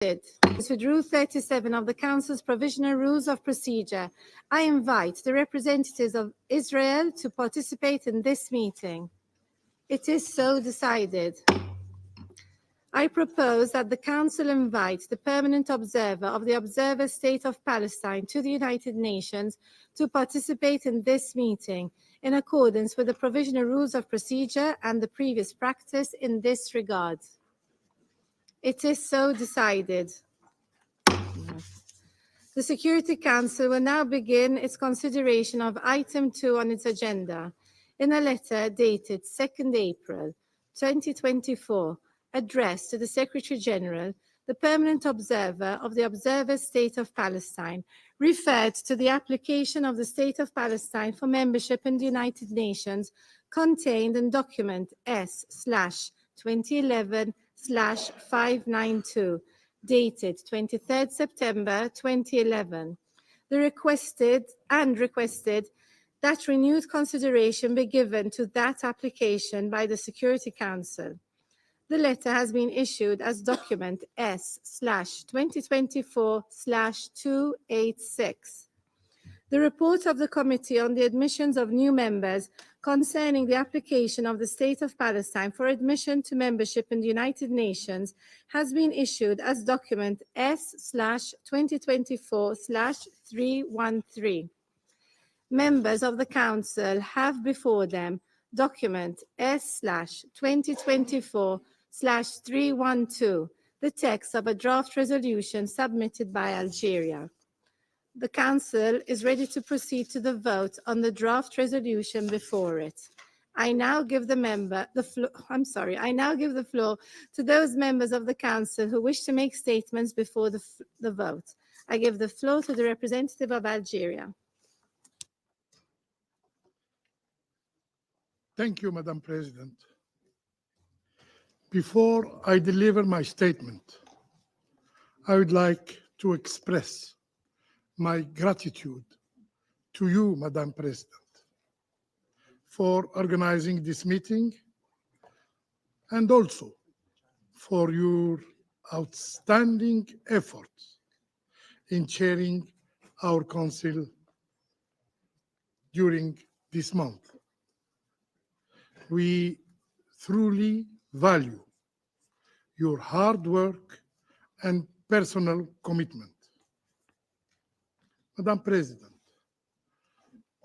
With Rule 37 of the Council's Provisional Rules of Procedure, I invite the representatives of Israel to participate in this meeting. It is so decided. I propose that the Council invite the permanent observer of the Observer State of Palestine to the United Nations to participate in this meeting in accordance with the Provisional Rules of Procedure and the previous practice in this regard. It is so decided. The Security Council will now begin its consideration of item 2 on its agenda. In a letter dated 2nd April 2024, addressed to the Secretary General, the permanent observer of the Observer State of Palestine referred to the application of the State of Palestine for membership in the United Nations contained in document S/2011/592, dated 23rd September 2011. They requested that renewed consideration be given to that application by the Security Council. The letter has been issued as document S/2024/286. The report of the Committee on the Admissions of New Members concerning the application of the State of Palestine for admission to membership in the United Nations has been issued as document S/2024/313. Members of the Council have before them document S/2024/312, the text of a draft resolution submitted by Algeria. The Council is ready to proceed to the vote on the draft resolution before it. I now give the floor to those members of the Council who wish to make statements before the vote. I give the floor to the representative of Algeria. Thank you, Madam President. Before I deliver my statement, I would like to express my gratitude to you, Madam President, for organizing this meeting and also for your outstanding efforts in chairing our Council during this month. We truly value your hard work and personal commitment. Madam President,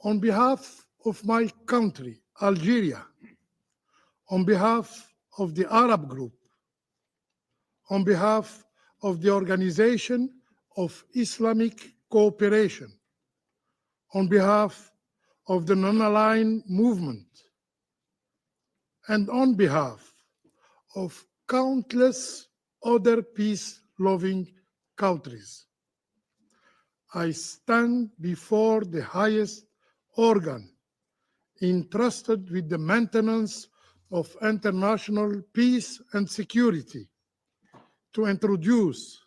on behalf of my country, Algeria, on behalf of the Arab Group, on behalf of the Organization of Islamic Cooperation, on behalf of the Non-Aligned Movement, and on behalf of countless other peace-loving countries, I stand before the highest organ entrusted with the maintenance of international peace and security to introduce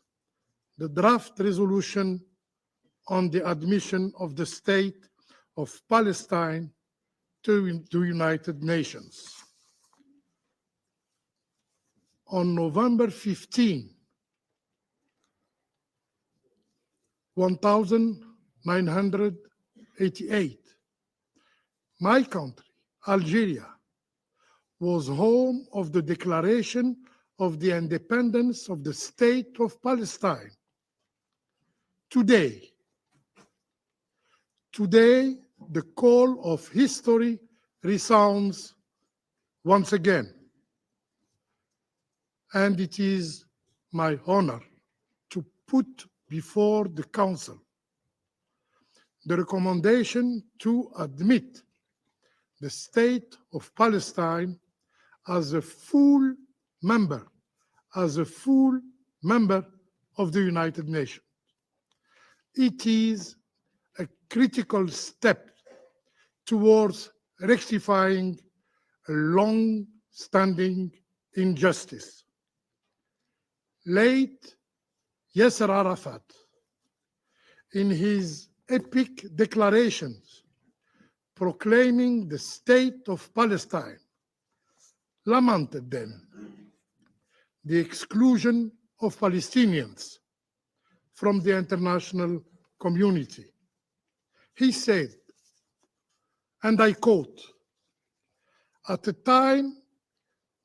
the draft resolution on the admission of the State of Palestine to the United Nations. On November 15, 1988, my country, Algeria, was home of the declaration of the independence of the State of Palestine. Today, the call of history resounds once again, and it is my honor to put before the Council the recommendation to admit the State of Palestine as a full member of the United Nations. It is a critical step towards rectifying a long-standing injustice. Late Yasser Arafat, in his epic declarations proclaiming the State of Palestine, lamented then the exclusion of Palestinians from the international community. He said, and I quote, "At a time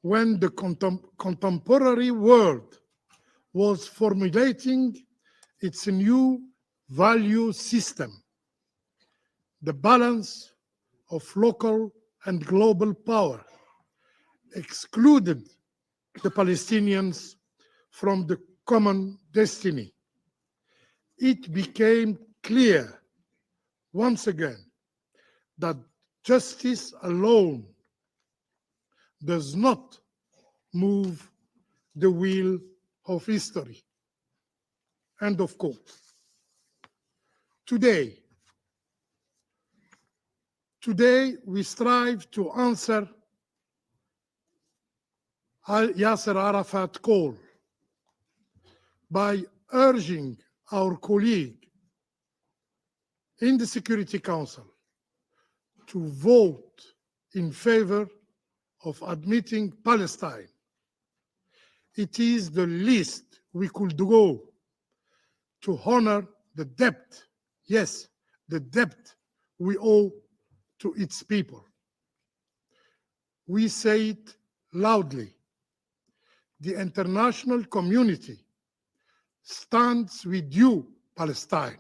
when the contemporary world was formulating its new value system, the balance of local and global power excluded the Palestinians from the common destiny. It became clear once again that justice alone does not move the wheel of history." End of quote. Today we strive to answer Yasser Arafat's call by urging our colleague in the Security Council to vote in favor of admitting Palestine. It is the least we could do to honor the debt, yes, the debt we owe to its people. We say it loudly. The international community stands with you, Palestine.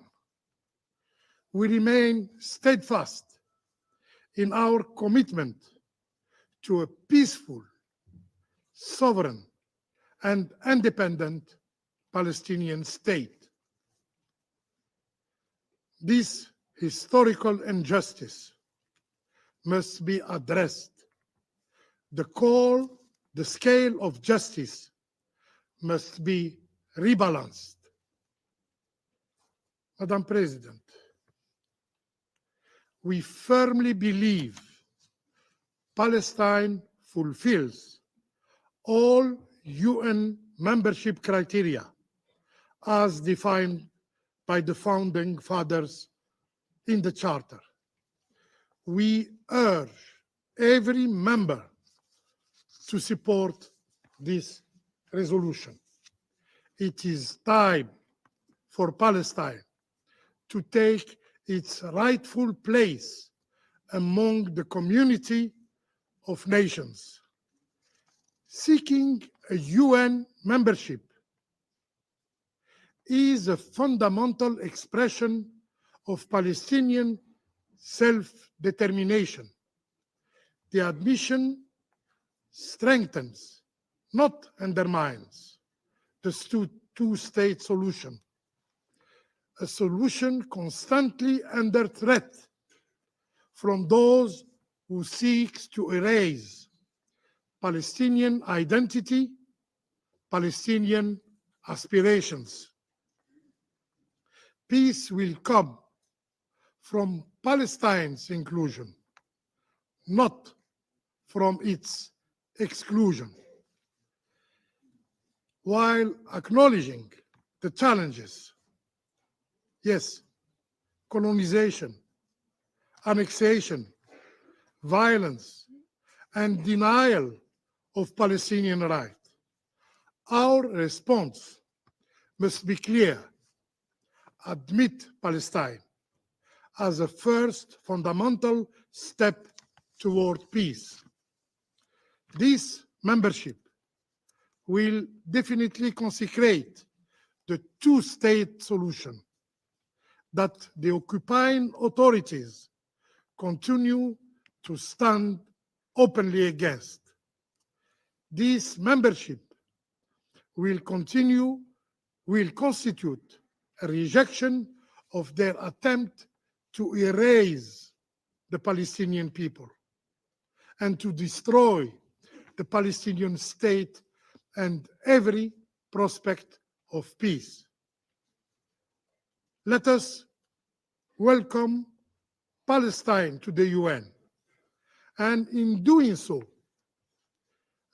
We remain steadfast in our commitment to a peaceful, sovereign, and independent Palestinian state. This historical injustice must be addressed. The scale of justice must be rebalanced. Madam President, we firmly believe Palestine fulfills all UN membership criteria as defined by the founding fathers in the Charter. We urge every member to support this resolution. It is time for Palestine to take its rightful place among the community of nations. Seeking a UN membership is a fundamental expression of Palestinian self-determination. The admission strengthens, not undermines, the two-state solution, a solution constantly under threat from those who seek to erase Palestinian identity, Palestinian aspirations. Peace will come from Palestine's inclusion, not from its exclusion. While acknowledging the challenges, yes, colonization, annexation, violence, and denial of Palestinian rights, our response must be clear. Admit Palestine as a first fundamental step toward peace. This membership will definitely consecrate the two-state solution that the occupying authorities continue to stand openly against. This membership will constitute a rejection of their attempt to erase the Palestinian people and to destroy the Palestinian state and every prospect of peace. Let us welcome Palestine to the UN, and in doing so,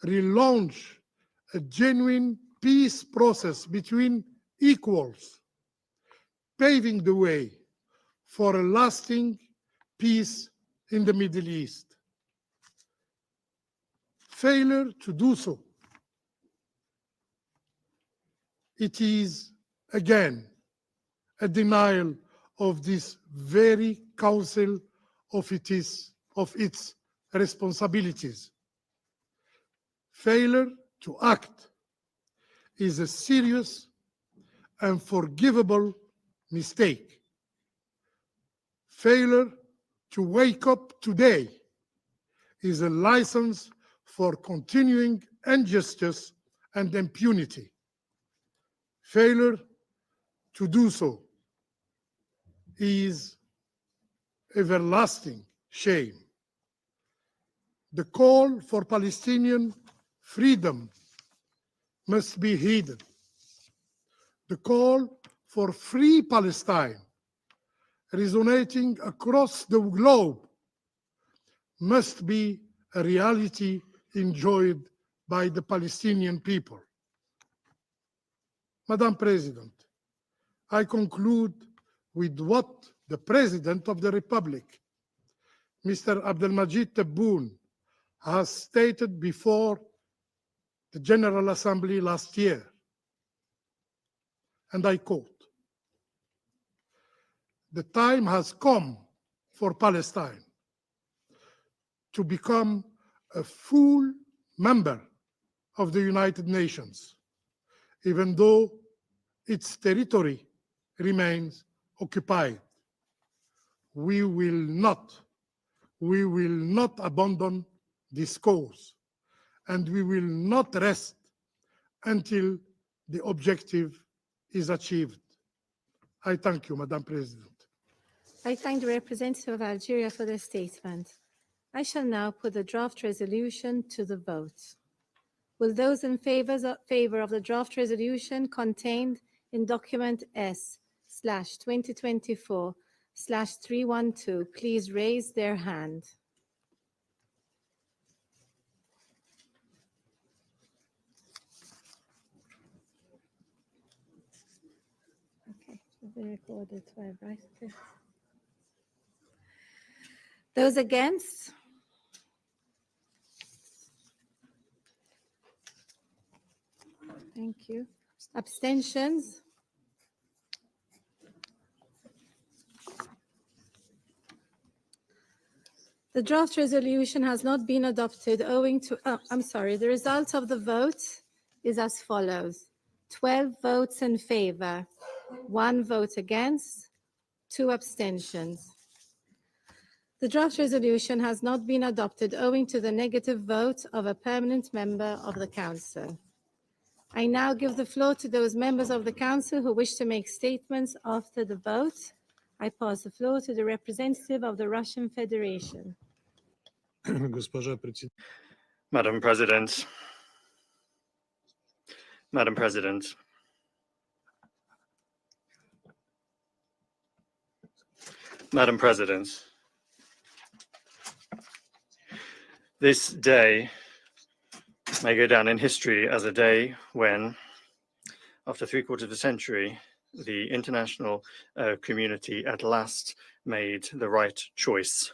relaunch a genuine peace process between equals, paving the way for a lasting peace in the Middle East. Failure to do so It is, again, a denial of this very Council of its responsibilities. Failure to act is a serious and forgivable mistake. Failure to wake up today is a license for continuing injustice and impunity. Failure to do so is everlasting shame. The call for Palestinian freedom must be heeded. The call for free Palestine, resonating across the globe, must be a reality enjoyed by the Palestinian people. Madam President, I conclude with what the President of the Republic, Mr. Abdelmajid Tebboune, has stated before the General Assembly last year. And I quote, "The time has come for Palestine to become a full member of the United Nations, even though its territory remains occupied. We will not abandon this cause, and we will not rest until the objective is achieved." I thank you, Madam President. I thank the representative of Algeria for their statement. I shall now put the draft resolution to the vote. Will those in favor of the draft resolution contained in document S/2024/312 please raise their hand? Okay, they recorded 12, right? Okay. Those against? Thank you. Abstentions? The draft resolution has not been adopted owing to, the result of the vote is as follows. 12 votes in favor, 1 vote against, 2 abstentions. The draft resolution has not been adopted owing to the negative vote of a permanent member of the Council. I now give the floor to those members of the Council who wish to make statements after the vote. I pass the floor to the representative of the Russian Federation. Madam President, Madam President, Madam President, this day may go down in history as a day when, after 3/4 of a century, the international community at last made the right choice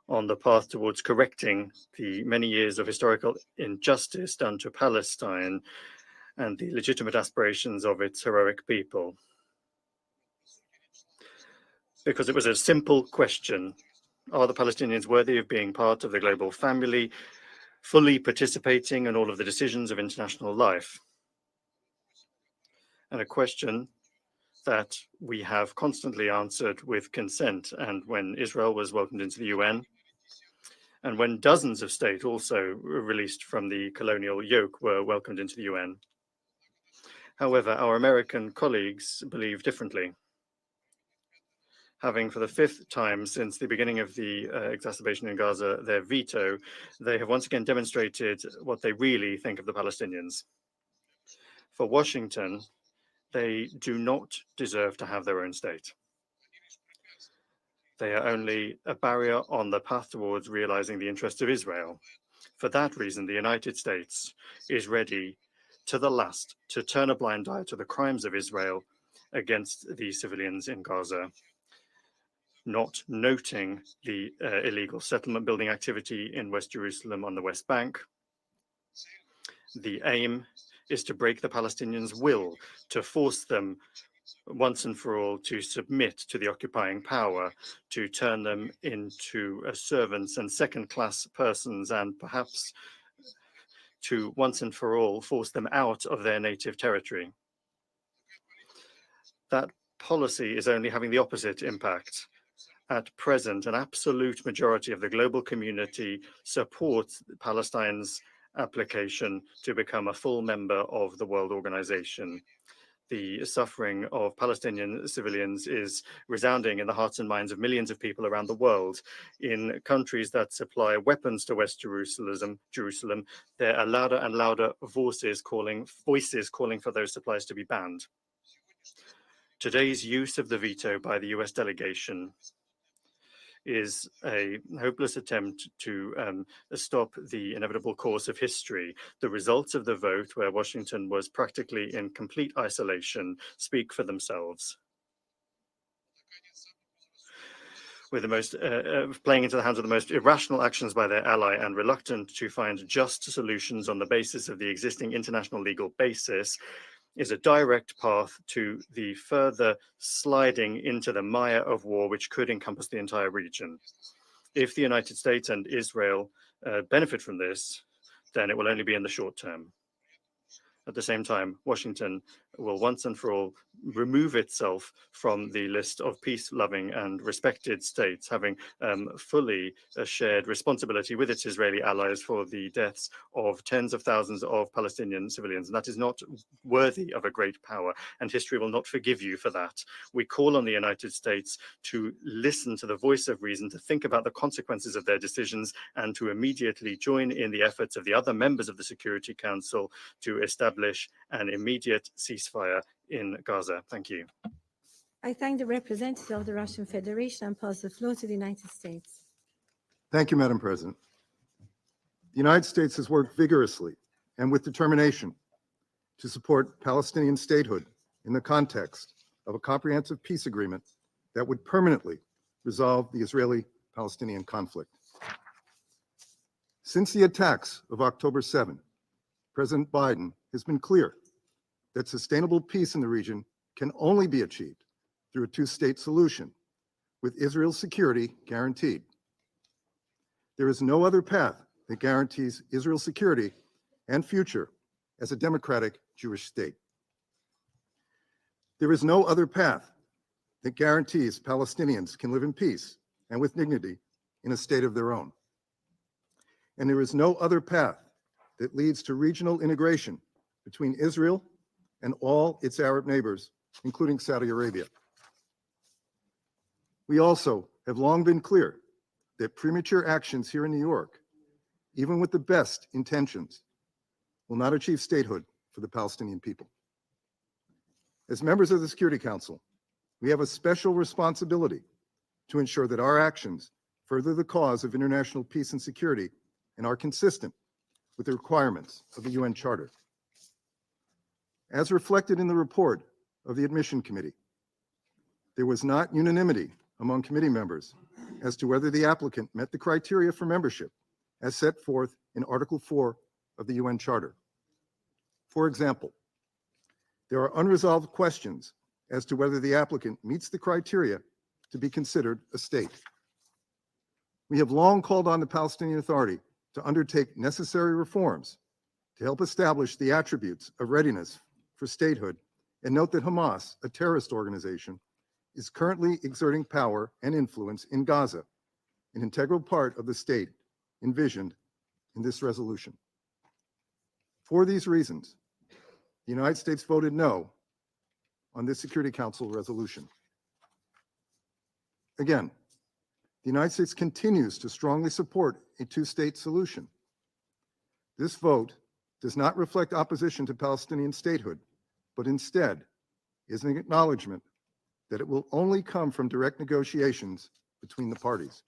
on the path towards correcting the many years of historical injustice done to Palestine and the legitimate aspirations of its heroic people. Because it was a simple question: are the Palestinians worthy of being part of the global family, fully participating in all of the decisions of international life? And a question that we have constantly answered with consent. And when Israel was welcomed into the UN, and when dozens of states also released from the colonial yoke were welcomed into the UN. However, our American colleagues believe differently. Having for the 5th time since the beginning of the exacerbation in Gaza their veto, they have once again demonstrated what they really think of the Palestinians. For Washington, they do not deserve to have their own state. They are only a barrier on the path towards realizing the interests of Israel. For that reason, the United States is ready to the last to turn a blind eye to the crimes of Israel against the civilians in Gaza, not noting the illegal settlement building activity in West Jerusalem on the West Bank. The aim is to break the Palestinians' will, to force them once and for all to submit to the occupying power, to turn them into servants and second-class persons, and perhaps to once and for all force them out of their native territory. That policy is only having the opposite impact. At present, an absolute majority of the global community supports Palestine's application to become a full member of the World Organization. The suffering of Palestinian civilians is resounding in the hearts and minds of millions of people around the world. In countries that supply weapons to West Jerusalem, there are louder and louder voices calling for those supplies to be banned. Today's use of the veto by the US delegation is a hopeless attempt to stop the inevitable course of history. The results of the vote, where Washington was practically in complete isolation, speak for themselves. With the most playing into the hands of the most irrational actions by their ally and reluctant to find just solutions on the basis of the existing international legal basis, is a direct path to the further sliding into the mire of war, which could encompass the entire region. If the United States and Israel benefit from this, then it will only be in the short term. At the same time, Washington will once and for all remove itself from the list of peace-loving and respected states, having fully shared responsibility with its Israeli allies for the deaths of tens of thousands of Palestinian civilians. And that is not worthy of a great power, and history will not forgive you for that. We call on the United States to listen to the voice of reason, to think about the consequences of their decisions, and to immediately join in the efforts of the other members of the Security Council to establish an immediate ceasefire in Gaza. Thank you. I thank the representative of the Russian Federation and pass the floor to the United States. Thank you, Madam President. The United States has worked vigorously and with determination to support Palestinian statehood in the context of a comprehensive peace agreement that would permanently resolve the Israeli-Palestinian conflict. Since the attacks of October 7, President Biden has been clear that sustainable peace in the region can only be achieved through a two-state solution, with Israel's security guaranteed. There is no other path that guarantees Israel's security and future as a democratic Jewish state. There is no other path that guarantees Palestinians can live in peace and with dignity in a state of their own. And there is no other path that leads to regional integration between Israel and all its Arab neighbors, including Saudi Arabia. We also have long been clear that premature actions here in New York, even with the best intentions, will not achieve statehood for the Palestinian people. As members of the Security Council, we have a special responsibility to ensure that our actions further the cause of international peace and security and are consistent with the requirements of the UN Charter. As reflected in the report of the Admission Committee, there was not unanimity among committee members as to whether the applicant met the criteria for membership as set forth in Article 4 of the UN Charter. For example, there are unresolved questions as to whether the applicant meets the criteria to be considered a state. We have long called on the Palestinian Authority to undertake necessary reforms to help establish the attributes of readiness for statehood, and note that Hamas, a terrorist organization, is currently exerting power and influence in Gaza, an integral part of the state envisioned in this resolution. For these reasons, the United States voted no on this Security Council resolution. Again, the United States continues to strongly support a two-state solution. This vote does not reflect opposition to Palestinian statehood, but instead is an acknowledgement that it will only come from direct negotiations between the parties.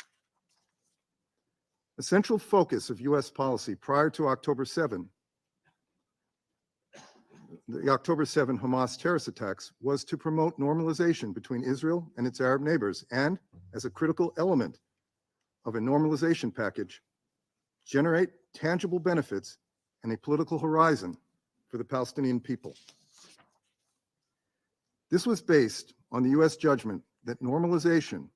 A central focus of US policy prior to October 7, the October 7 Hamas terrorist attacks, was to promote normalization between Israel and its Arab neighbors, and as a critical element of a normalization package, generate tangible benefits and a political horizon for the Palestinian people. This was based on the US judgment that normalization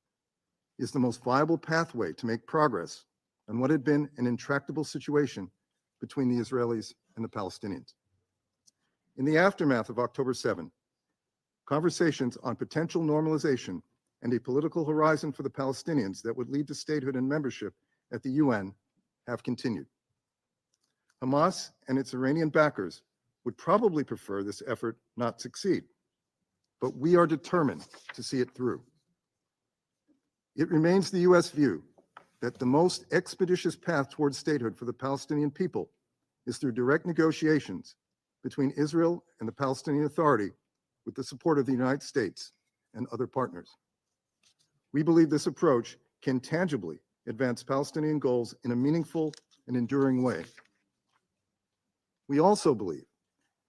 is the most viable pathway to make progress on what had been an intractable situation between the Israelis and the Palestinians. In the aftermath of October 7, conversations on potential normalization and a political horizon for the Palestinians that would lead to statehood and membership at the UN have continued. Hamas and its Iranian backers would probably prefer this effort not succeed, but we are determined to see it through. It remains the US view that the most expeditious path towards statehood for the Palestinian people is through direct negotiations between Israel and the Palestinian Authority with the support of the United States and other partners. We believe this approach can tangibly advance Palestinian goals in a meaningful and enduring way. We also believe,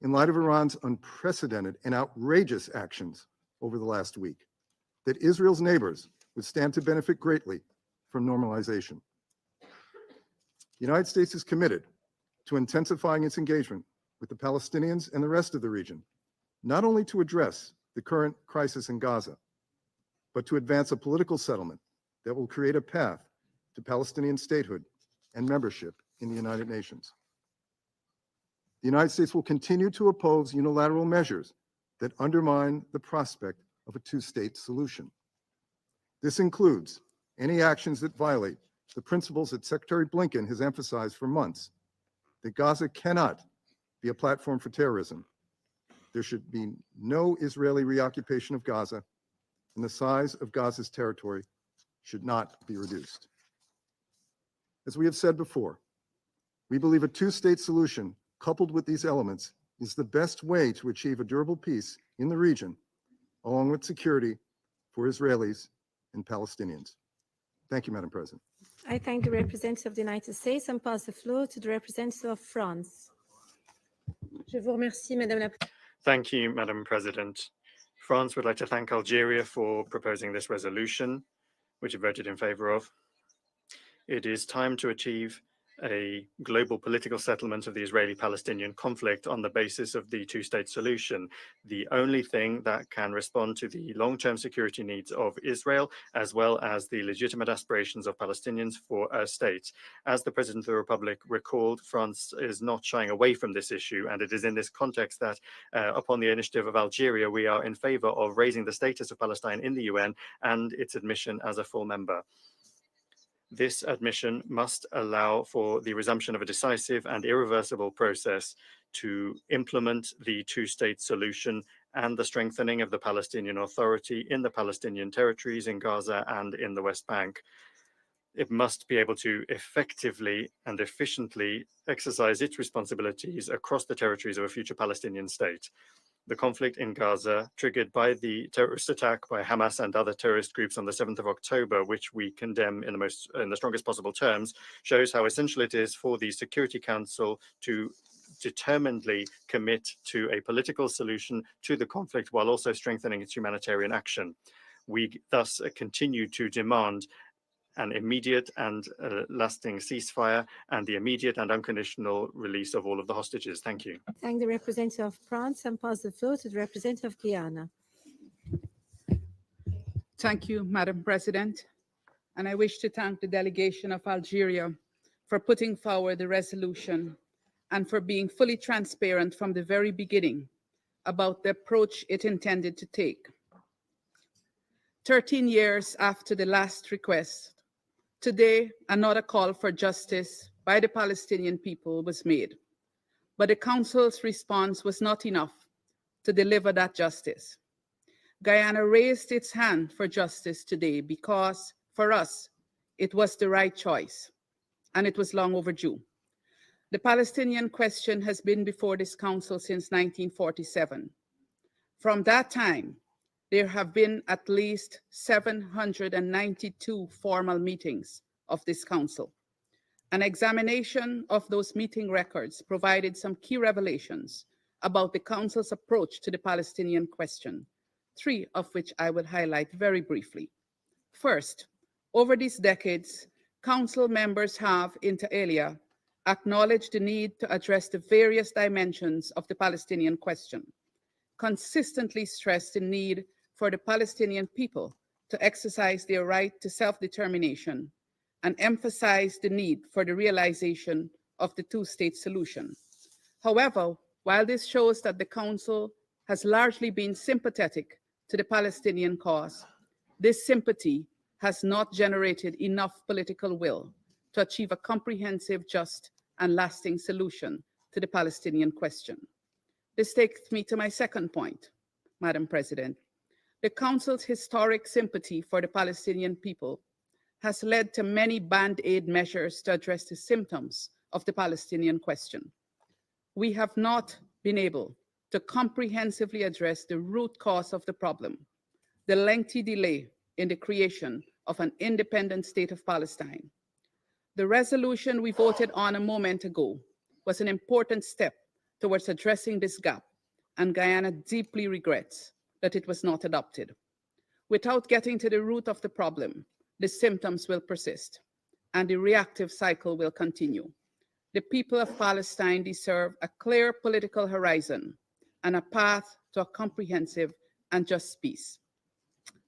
in light of Iran's unprecedented and outrageous actions over the last week, that Israel's neighbors would stand to benefit greatly from normalization. The United States is committed to intensifying its engagement with the Palestinians and the rest of the region, not only to address the current crisis in Gaza, but to advance a political settlement that will create a path to Palestinian statehood and membership in the United Nations. The United States will continue to oppose unilateral measures that undermine the prospect of a two-state solution. This includes any actions that violate the principles that Secretary Blinken has emphasized for months, that Gaza cannot be a platform for terrorism. There should be no Israeli reoccupation of Gaza, and the size of Gaza's territory should not be reduced. As we have said before, we believe a two-state solution coupled with these elements is the best way to achieve a durable peace in the region, along with security for Israelis and Palestinians. Thank you, Madam President. I thank the representative of the United States and pass the floor to the representative of France. Je vous remercie, Madame la Thank you, Madam President. France would like to thank Algeria for proposing this resolution, which it voted in favor of. It is time to achieve a global political settlement of the Israeli-Palestinian conflict on the basis of the two-state solution, the only thing that can respond to the long-term security needs of Israel, as well as the legitimate aspirations of Palestinians for a state. As the President of the Republic recalled, France is not shying away from this issue, and it is in this context that, upon the initiative of Algeria, we are in favor of raising the status of Palestine in the UN and its admission as a full member. This admission must allow for the resumption of a decisive and irreversible process to implement the two-state solution and the strengthening of the Palestinian Authority in the Palestinian territories in Gaza and in the West Bank. It must be able to effectively and efficiently exercise its responsibilities across the territories of a future Palestinian state. The conflict in Gaza, triggered by the terrorist attack by Hamas and other terrorist groups on the 7th of October, which we condemn in the strongest possible terms, shows how essential it is for the Security Council to determinedly commit to a political solution to the conflict while also strengthening its humanitarian action. We thus continue to demand an immediate and lasting ceasefire and the immediate and unconditional release of all of the hostages. Thank you. Thank the representative of France and pass the floor to the representative of Guyana. Thank you, Madam President. And I wish to thank the delegation of Algeria for putting forward the resolution and for being fully transparent from the very beginning about the approach it intended to take. 13 years after the last request, today, another call for justice by the Palestinian people was made, but the Council's response was not enough to deliver that justice. Guyana raised its hand for justice today because, for us, it was the right choice, and it was long overdue. The Palestinian question has been before this Council since 1947. From that time, there have been at least 792 formal meetings of this Council. An examination of those meeting records provided some key revelations about the Council's approach to the Palestinian question, 3 of which I will highlight very briefly. First, over these decades, Council members have, inter alia, acknowledged the need to address the various dimensions of the Palestinian question, consistently stressed the need for the Palestinian people to exercise their right to self-determination, and emphasized the need for the realization of the two-state solution. However, while this shows that the Council has largely been sympathetic to the Palestinian cause, this sympathy has not generated enough political will to achieve a comprehensive, just, and lasting solution to the Palestinian question. This takes me to my second point, Madam President. The Council's historic sympathy for the Palestinian people has led to many band-aid measures to address the symptoms of the Palestinian question. We have not been able to comprehensively address the root cause of the problem, the lengthy delay in the creation of an independent state of Palestine. The resolution we voted on a moment ago was an important step towards addressing this gap, and Guyana deeply regrets that it was not adopted. Without getting to the root of the problem, the symptoms will persist and the reactive cycle will continue. The people of Palestine deserve a clear political horizon and a path to a comprehensive and just peace.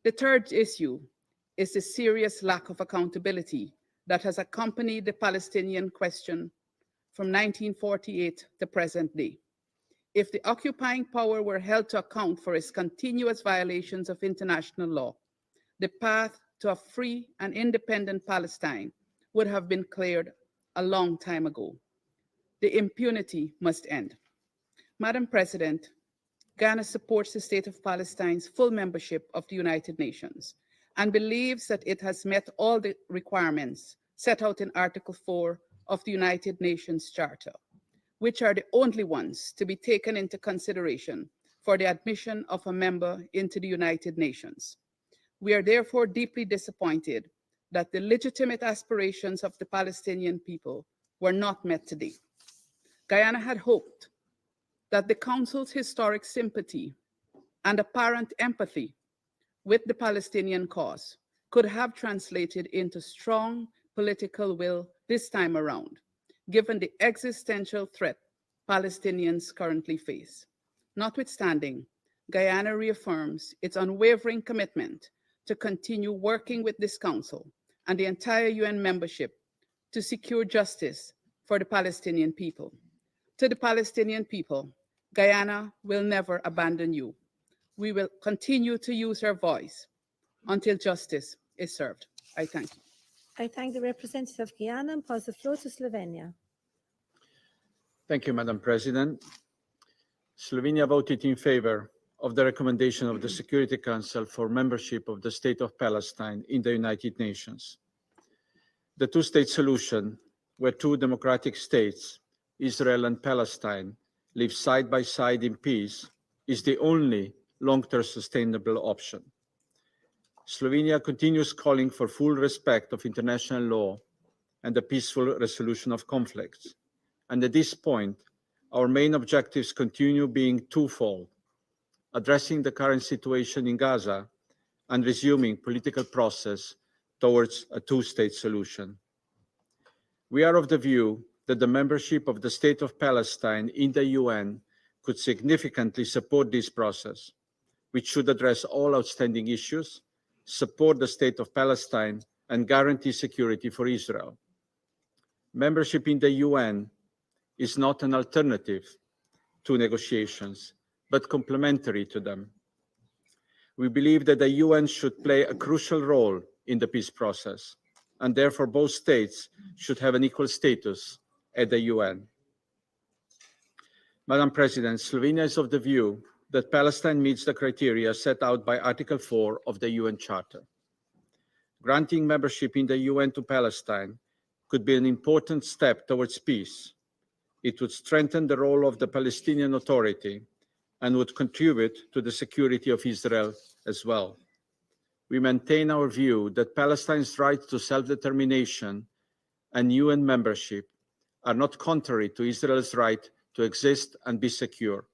The third issue is the serious lack of accountability that has accompanied the Palestinian question from 1948 to present day. If the occupying power were held to account for its continuous violations of international law, the path to a free and independent Palestine would have been cleared a long time ago. The impunity must end. Madam President, Ghana supports the State of Palestine's full membership of the United Nations and believes that it has met all the requirements set out in Article 4 of the United Nations Charter, which are the only ones to be taken into consideration for the admission of a member into the United Nations. We are therefore deeply disappointed that the legitimate aspirations of the Palestinian people were not met today. Guyana had hoped that the Council's historic sympathy and apparent empathy with the Palestinian cause could have translated into strong political will this time around, given the existential threat Palestinians currently face. Notwithstanding, Guyana reaffirms its unwavering commitment to continue working with this Council and the entire UN membership to secure justice for the Palestinian people. To the Palestinian people, Guyana will never abandon you. We will continue to use our voice until justice is served. I thank you. I thank the representative of Guyana and pass the floor to Slovenia. Thank you, Madam President. Slovenia voted in favor of the recommendation of the Security Council for membership of the State of Palestine in the United Nations. The two-state solution, where two democratic states, Israel and Palestine, live side by side in peace, is the only long-term sustainable option. Slovenia continues calling for full respect of international law and the peaceful resolution of conflicts. And at this point, our main objectives continue being twofold: addressing the current situation in Gaza and resuming political process towards a two-state solution. We are of the view that the membership of the State of Palestine in the UN could significantly support this process, which should address all outstanding issues, support the State of Palestine, and guarantee security for Israel. Membership in the UN is not an alternative to negotiations, but complementary to them. We believe that the UN should play a crucial role in the peace process, and therefore both states should have an equal status at the UN. Madam President, Slovenia is of the view that Palestine meets the criteria set out by Article 4 of the UN Charter. Granting membership in the UN to Palestine could be an important step towards peace. It would strengthen the role of the Palestinian Authority and would contribute to the security of Israel as well. We maintain our view that Palestine's right to self-determination and UN membership are not contrary to Israel's right to exist and be secure.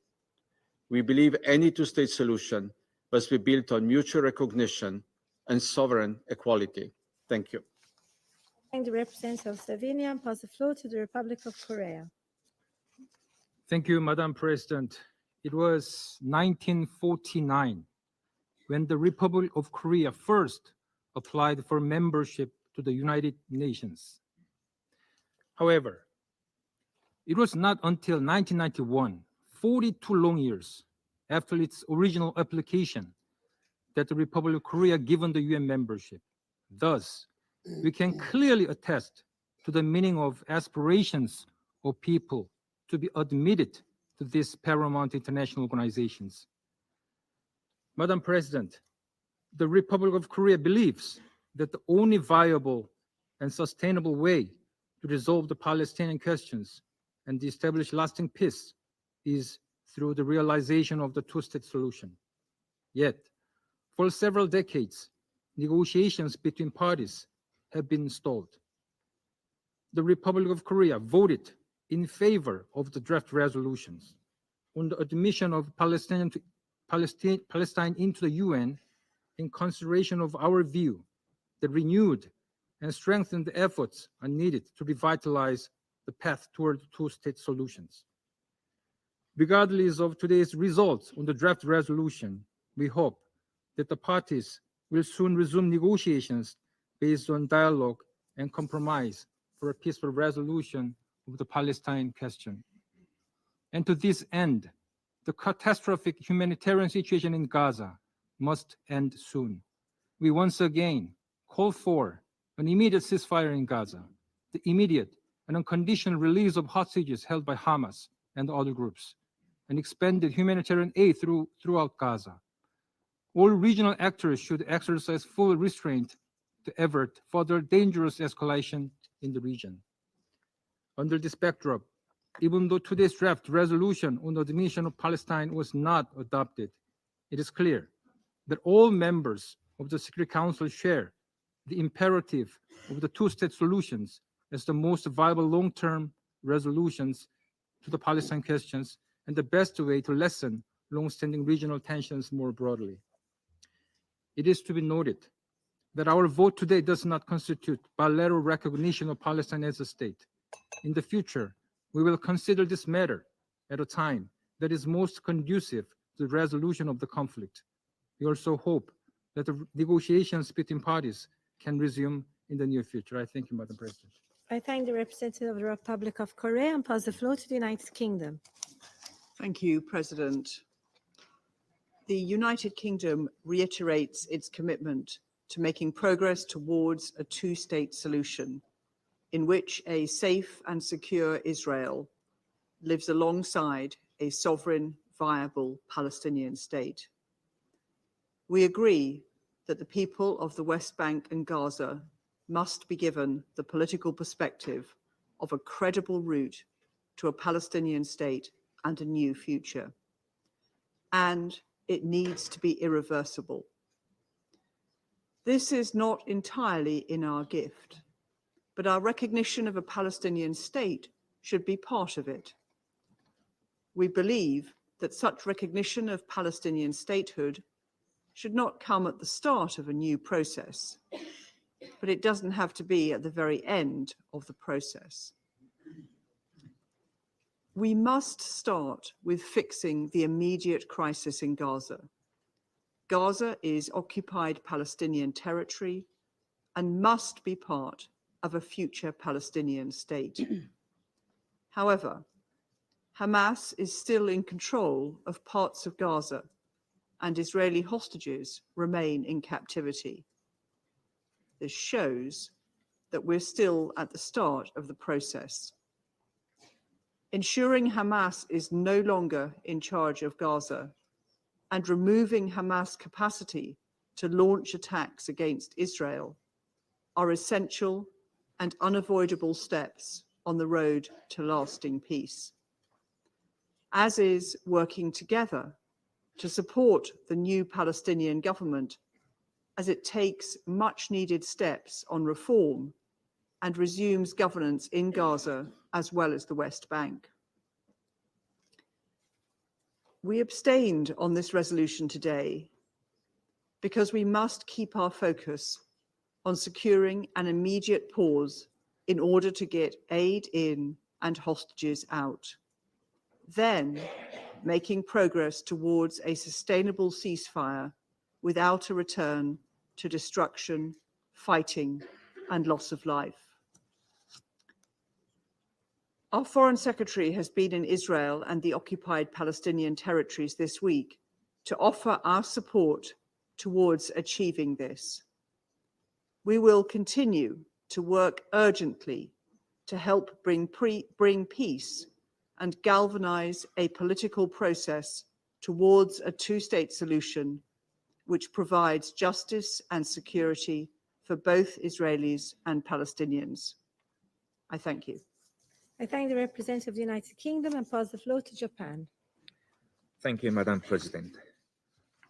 We believe any two-state solution must be built on mutual recognition and sovereign equality. Thank you. Thank the representative of Slovenia and pass the floor to the Republic of Korea. Thank you, Madam President. It was 1949 when the Republic of Korea first applied for membership to the United Nations. However, it was not until 1991, 42 long years after its original application, that the Republic of Korea given the UN membership. Thus, we can clearly attest to the meaning of aspirations of people to be admitted to these paramount international organizations. Madam President, the Republic of Korea believes that the only viable and sustainable way to resolve the Palestinian questions and to establish lasting peace is through the realization of the two-state solution. Yet, for several decades, negotiations between parties have been stalled. The Republic of Korea voted in favor of the draft resolutions on the admission of Palestine into the UN in consideration of our view that renewed and strengthened efforts are needed to revitalize the path toward two-state solutions. Regardless of today's results on the draft resolution, we hope that the parties will soon resume negotiations based on dialogue and compromise for a peaceful resolution of the Palestine question. And to this end, the catastrophic humanitarian situation in Gaza must end soon. We once again call for an immediate ceasefire in Gaza, the immediate and unconditional release of hostages held by Hamas and other groups, and expanded humanitarian aid throughout Gaza. All regional actors should exercise full restraint to avert further dangerous escalation in the region. Under this backdrop, even though today's draft resolution on the admission of Palestine was not adopted, it is clear that all members of the Security Council share the imperative of the two-state solutions as the most viable long-term resolutions to the Palestine questions and the best way to lessen long-standing regional tensions more broadly. It is to be noted that our vote today does not constitute bilateral recognition of Palestine as a state. In the future, we will consider this matter at a time that is most conducive to the resolution of the conflict. We also hope that the negotiations between parties can resume in the near future. I thank you, Madam President. I thank the representative of the Republic of Korea and pass the floor to the United Kingdom. Thank you, President. The United Kingdom reiterates its commitment to making progress towards a two-state solution in which a safe and secure Israel lives alongside a sovereign, viable Palestinian state. We agree that the people of the West Bank and Gaza must be given the political perspective of a credible route to a Palestinian state and a new future. And it needs to be irreversible. This is not entirely in our gift, but our recognition of a Palestinian state should be part of it. We believe that such recognition of Palestinian statehood should not come at the start of a new process, but it doesn't have to be at the very end of the process. We must start with fixing the immediate crisis in Gaza. Gaza is occupied Palestinian territory and must be part of a future Palestinian state. However, Hamas is still in control of parts of Gaza, and Israeli hostages remain in captivity. This shows that we're still at the start of the process. Ensuring Hamas is no longer in charge of Gaza and removing Hamas' capacity to launch attacks against Israel are essential and unavoidable steps on the road to lasting peace, as is working together to support the new Palestinian government as it takes much needed steps on reform and resumes governance in Gaza as well as the West Bank. We abstained on this resolution today because we must keep our focus on securing an immediate pause in order to get aid in and hostages out. Then, making progress towards a sustainable ceasefire without a return to destruction, fighting, and loss of life. Our Foreign Secretary has been in Israel and the occupied Palestinian territories this week to offer our support towards achieving this. We will continue to work urgently to help bring peace and galvanize a political process towards a two-state solution which provides justice and security for both Israelis and Palestinians. I thank you. I thank the representative of the United Kingdom and pass the floor to Japan. Thank you, Madam President.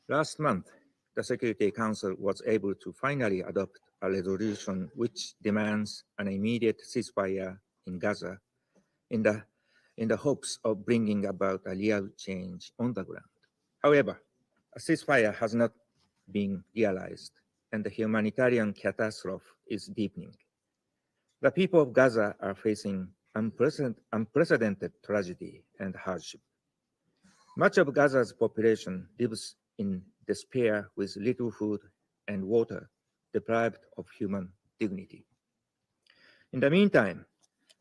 Last month, the Security Council was able to finally adopt a resolution which demands an immediate ceasefire in Gaza in the hopes of bringing about a real change on the ground. However, a ceasefire has not been realized, and the humanitarian catastrophe is deepening. The people of Gaza are facing unprecedented tragedy and hardship. Much of Gaza's population lives in despair with little food and water, deprived of human dignity. In the meantime,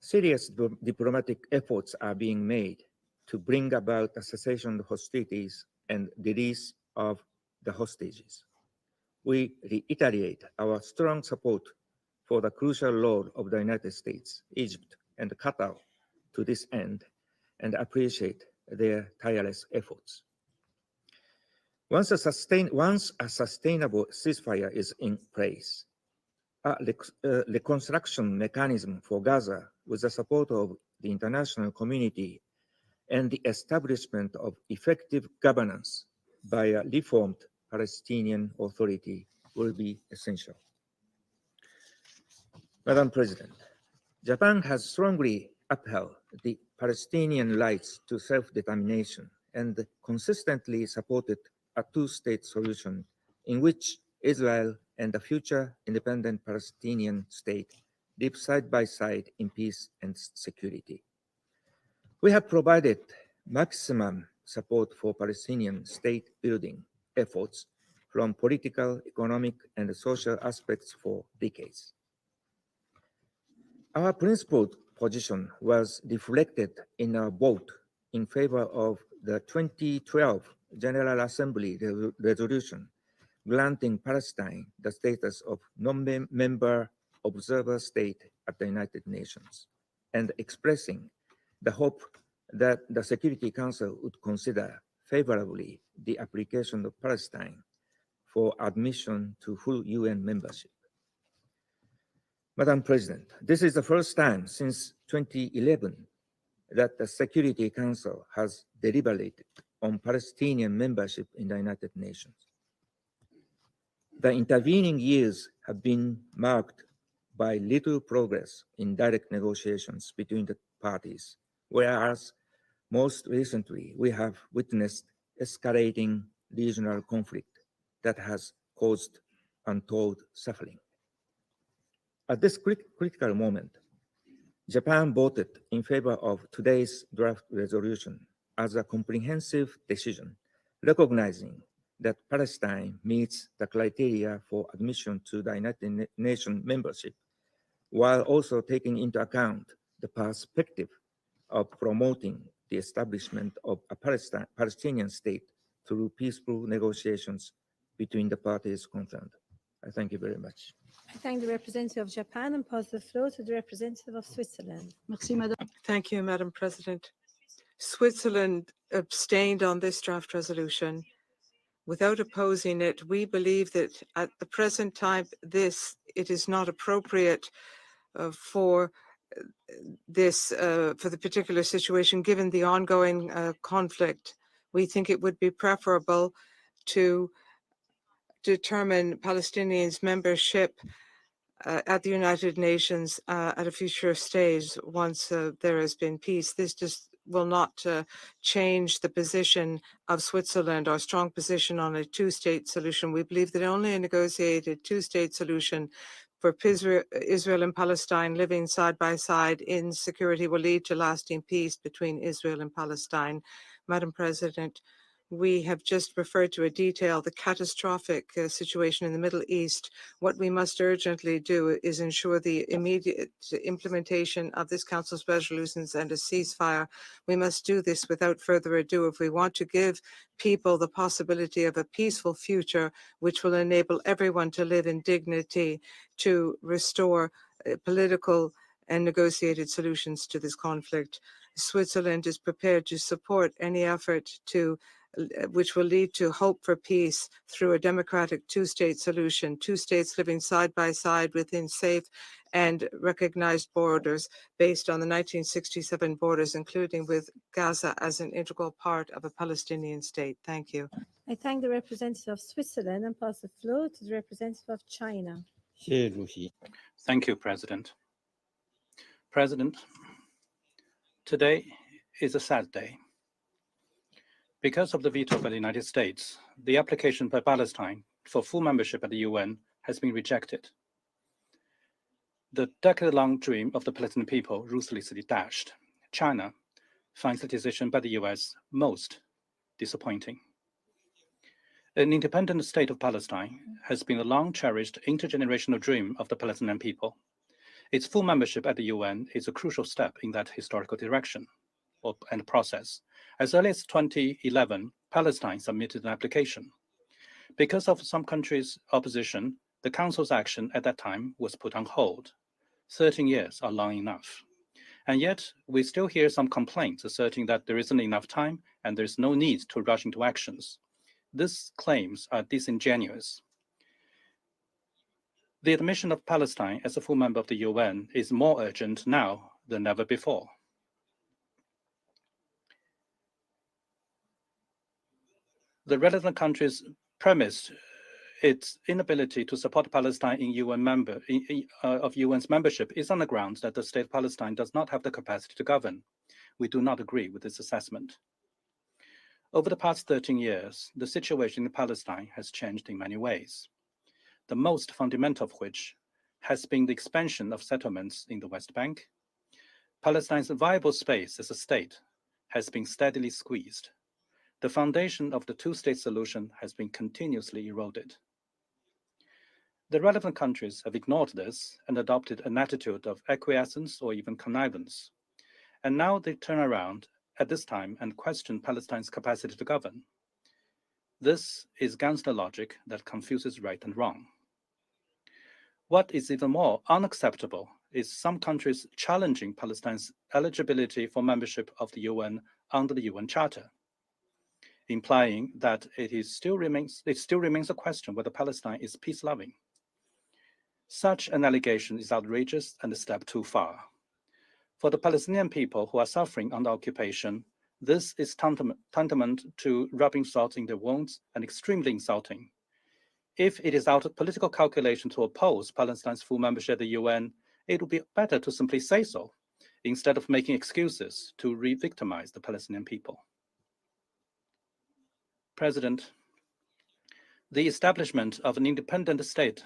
serious diplomatic efforts are being made to bring about a cessation of hostilities and release of the hostages. We reiterate our strong support for the crucial role of the United States, Egypt, and Qatar to this end, and appreciate their tireless efforts. Once a sustainable ceasefire is in place, a reconstruction mechanism for Gaza with the support of the international community and the establishment of effective governance by a reformed Palestinian Authority will be essential. Madam President, Japan has strongly upheld the Palestinian rights to self-determination and consistently supported a two-state solution in which Israel and the future independent Palestinian state live side by side in peace and security. We have provided maximum support for Palestinian state building efforts from political, economic, and social aspects for decades. Our principled position was reflected in our vote in favor of the 2012 General Assembly resolution granting Palestine the status of non-member observer state at the United Nations, and expressing the hope that the Security Council would consider favorably the application of Palestine for admission to full UN membership. Madam President, this is the first time since 2011 that the Security Council has deliberated on Palestinian membership in the United Nations. The intervening years have been marked by little progress in direct negotiations between the parties, whereas most recently we have witnessed escalating regional conflict that has caused untold suffering. At this critical moment, Japan voted in favor of today's draft resolution as a comprehensive decision, recognizing that Palestine meets the criteria for admission to the United Nations membership, while also taking into account the perspective of promoting the establishment of a Palestinian state through peaceful negotiations between the parties concerned. I thank you very much. I thank the representative of Japan and pass the floor to the representative of Switzerland. Merci, Madame. Thank you, Madam President. Switzerland abstained on this draft resolution. Without opposing it, we believe that at the present time, it is not appropriate for the particular situation, given the ongoing conflict. We think it would be preferable to determine Palestinians' membership at the United Nations at a future stage once there has been peace. This just will not change the position of Switzerland, our strong position on a two-state solution. We believe that only a negotiated two-state solution for Israel and Palestine living side by side in security will lead to lasting peace between Israel and Palestine. Madam President, we have just referred to a detail, the catastrophic situation in the Middle East. What we must urgently do is ensure the immediate implementation of this Council's resolutions and a ceasefire. We must do this without further ado if we want to give people the possibility of a peaceful future, which will enable everyone to live in dignity, to restore political and negotiated solutions to this conflict. Switzerland is prepared to support any effort which will lead to hope for peace through a democratic two-state solution, two states living side by side within safe and recognized borders based on the 1967 borders, including with Gaza as an integral part of a Palestinian state. Thank you. I thank the representative of Switzerland and pass the floor to the representative of China. Thank you, President. President, today is a sad day. Because of the veto by the United States, the application by Palestine for full membership at the UN has been rejected. The decade-long dream of the Palestinian people ruthlessly dashed. China finds the decision by the US most disappointing. An independent state of Palestine has been a long-cherished intergenerational dream of the Palestinian people. Its full membership at the UN is a crucial step in that historical direction and process. As early as 2011, Palestine submitted an application. Because of some countries' opposition, the Council's action at that time was put on hold. 13 years are long enough. And yet, we still hear some complaints asserting that there isn't enough time and there's no need to rush into actions. These claims are disingenuous. The admission of Palestine as a full member of the UN is more urgent now than ever before. The relevant countries premised its inability to support Palestine in UN's membership is on the grounds that the state of Palestine does not have the capacity to govern. We do not agree with this assessment. Over the past 13 years, the situation in Palestine has changed in many ways, the most fundamental of which has been the expansion of settlements in the West Bank. Palestine's viable space as a state has been steadily squeezed. The foundation of the two-state solution has been continuously eroded. The relevant countries have ignored this and adopted an attitude of acquiescence or even connivance. And now they turn around at this time and question Palestine's capacity to govern. This is gangster logic that confuses right and wrong. What is even more unacceptable is some countries challenging Palestine's eligibility for membership of the UN under the UN Charter, implying that it still remains a question whether Palestine is peace-loving. Such an allegation is outrageous and a step too far. For the Palestinian people who are suffering under occupation, this is tantamount to rubbing salt in their wounds and extremely insulting. If it is out of political calculation to oppose Palestine's full membership at the UN, it would be better to simply say so, instead of making excuses to re-victimize the Palestinian people. President, the establishment of an independent state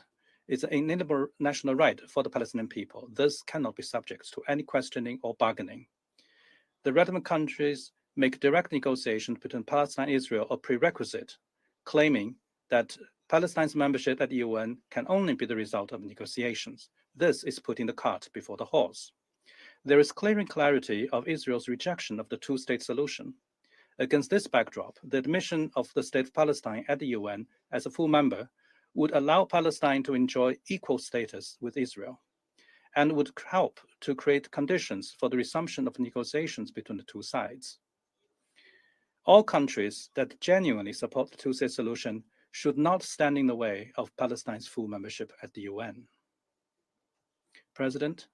is an inalienable national right for the Palestinian people. This cannot be subject to any questioning or bargaining. The relevant countries make direct negotiations between Palestine and Israel a prerequisite, claiming that Palestine's membership at the UN can only be the result of negotiations. This is putting the cart before the horse. There is clear clarity of Israel's rejection of the two-state solution. Against this backdrop, the admission of the state of Palestine at the UN as a full member would allow Palestine to enjoy equal status with Israel and would help to create conditions for the resumption of negotiations between the two sides. All countries that genuinely support the two-state solution should not stand in the way of Palestine's full membership at the UN. President,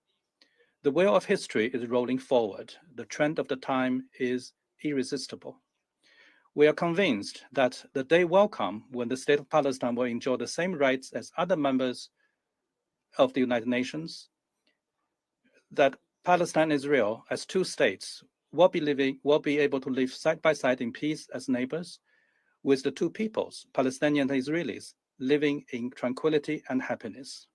the wheel of history is rolling forward. The trend of the time is irresistible. We are convinced that the day will come when the state of Palestine will enjoy the same rights as other members of the United Nations, that Palestine and Israel as two states will be able to live side by side in peace as neighbors, with the two peoples, Palestinians and Israelis, living in tranquility and happiness.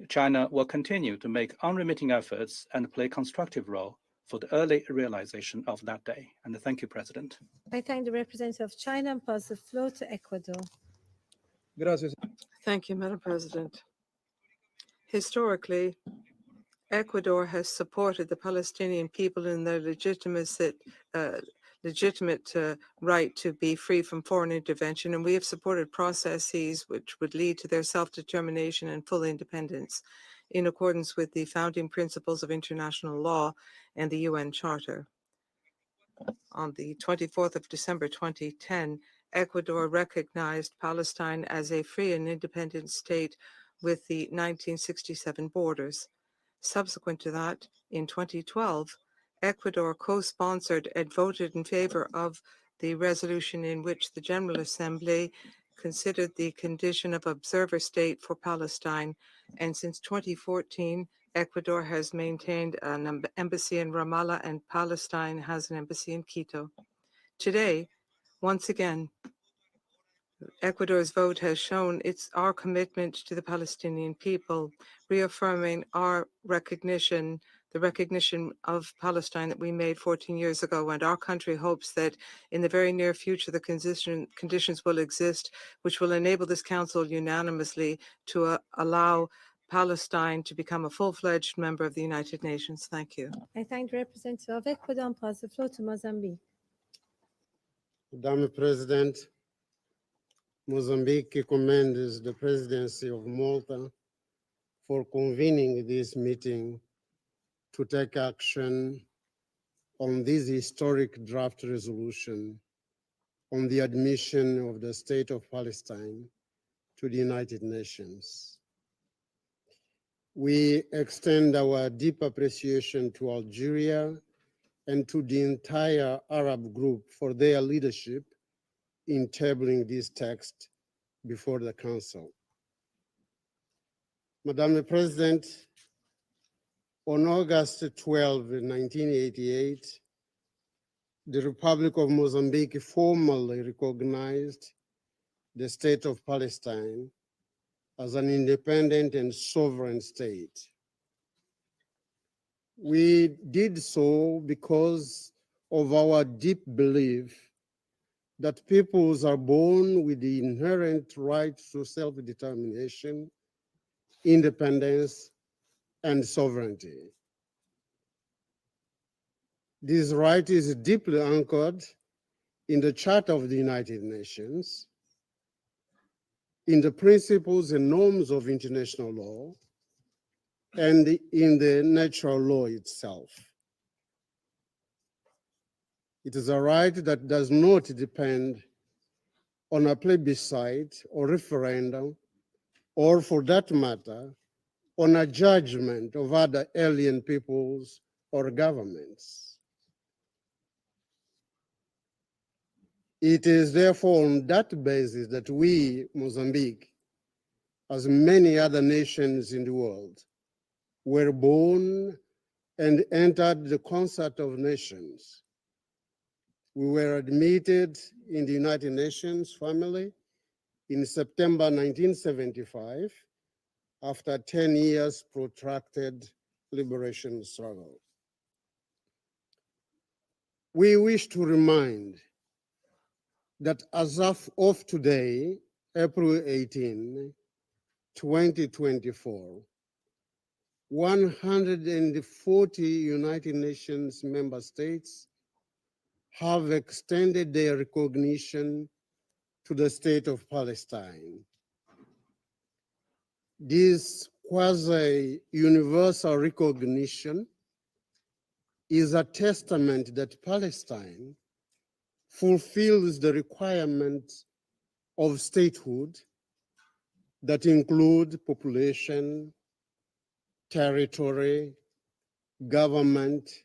China will continue to make unremitting efforts and play a constructive role for the early realization of that day. And thank you, President. I thank the representative of China and pass the floor to Ecuador. Thank you, Madam President. Historically, Ecuador has supported the Palestinian people in their legitimate right to be free from foreign intervention, and we have supported processes which would lead to their self-determination and full independence in accordance with the founding principles of international law and the UN Charter. On the 24th of December 2010, Ecuador recognized Palestine as a free and independent state with the 1967 borders. Subsequent to that, in 2012, Ecuador co-sponsored and voted in favor of the resolution in which the General Assembly considered the condition of observer state for Palestine. And since 2014, Ecuador has maintained an embassy in Ramallah, and Palestine has an embassy in Quito. Today, once again, Ecuador's vote has shown our commitment to the Palestinian people, reaffirming our recognition, the recognition of Palestine that we made 14 years ago. And our country hopes that in the very near future, the conditions will exist which will enable this council unanimously to allow Palestine to become a full-fledged member of the United Nations. Thank you. I thank the representative of Ecuador and pass the floor to Mozambique. Madam President, Mozambique commends the presidency of Malta for convening this meeting to take action on this historic draft resolution on the admission of the State of Palestine to the United Nations. We extend our deep appreciation to Algeria and to the entire Arab group for their leadership in tabling this text before the Council. Madam President, on August 12, 1988, the Republic of Mozambique formally recognized the State of Palestine as an independent and sovereign state. We did so because of our deep belief that peoples are born with the inherent right to self-determination, independence, and sovereignty. This right is deeply anchored in the Charter of the United Nations, in the principles and norms of international law, and in the natural law itself. It is a right that does not depend on a plebiscite or referendum, or for that matter, on a judgment of other alien peoples or governments. It is therefore on that basis that we, Mozambique, as many other nations in the world, were born and entered the concert of nations. We were admitted in the United Nations family in September 1975 after 10 years protracted liberation struggle. We wish to remind that as of today, April 18, 2024, 140 United Nations member states have extended their recognition to the State of Palestine. This quasi-universal recognition is a testament that Palestine fulfills the requirements of statehood that include population, territory, government,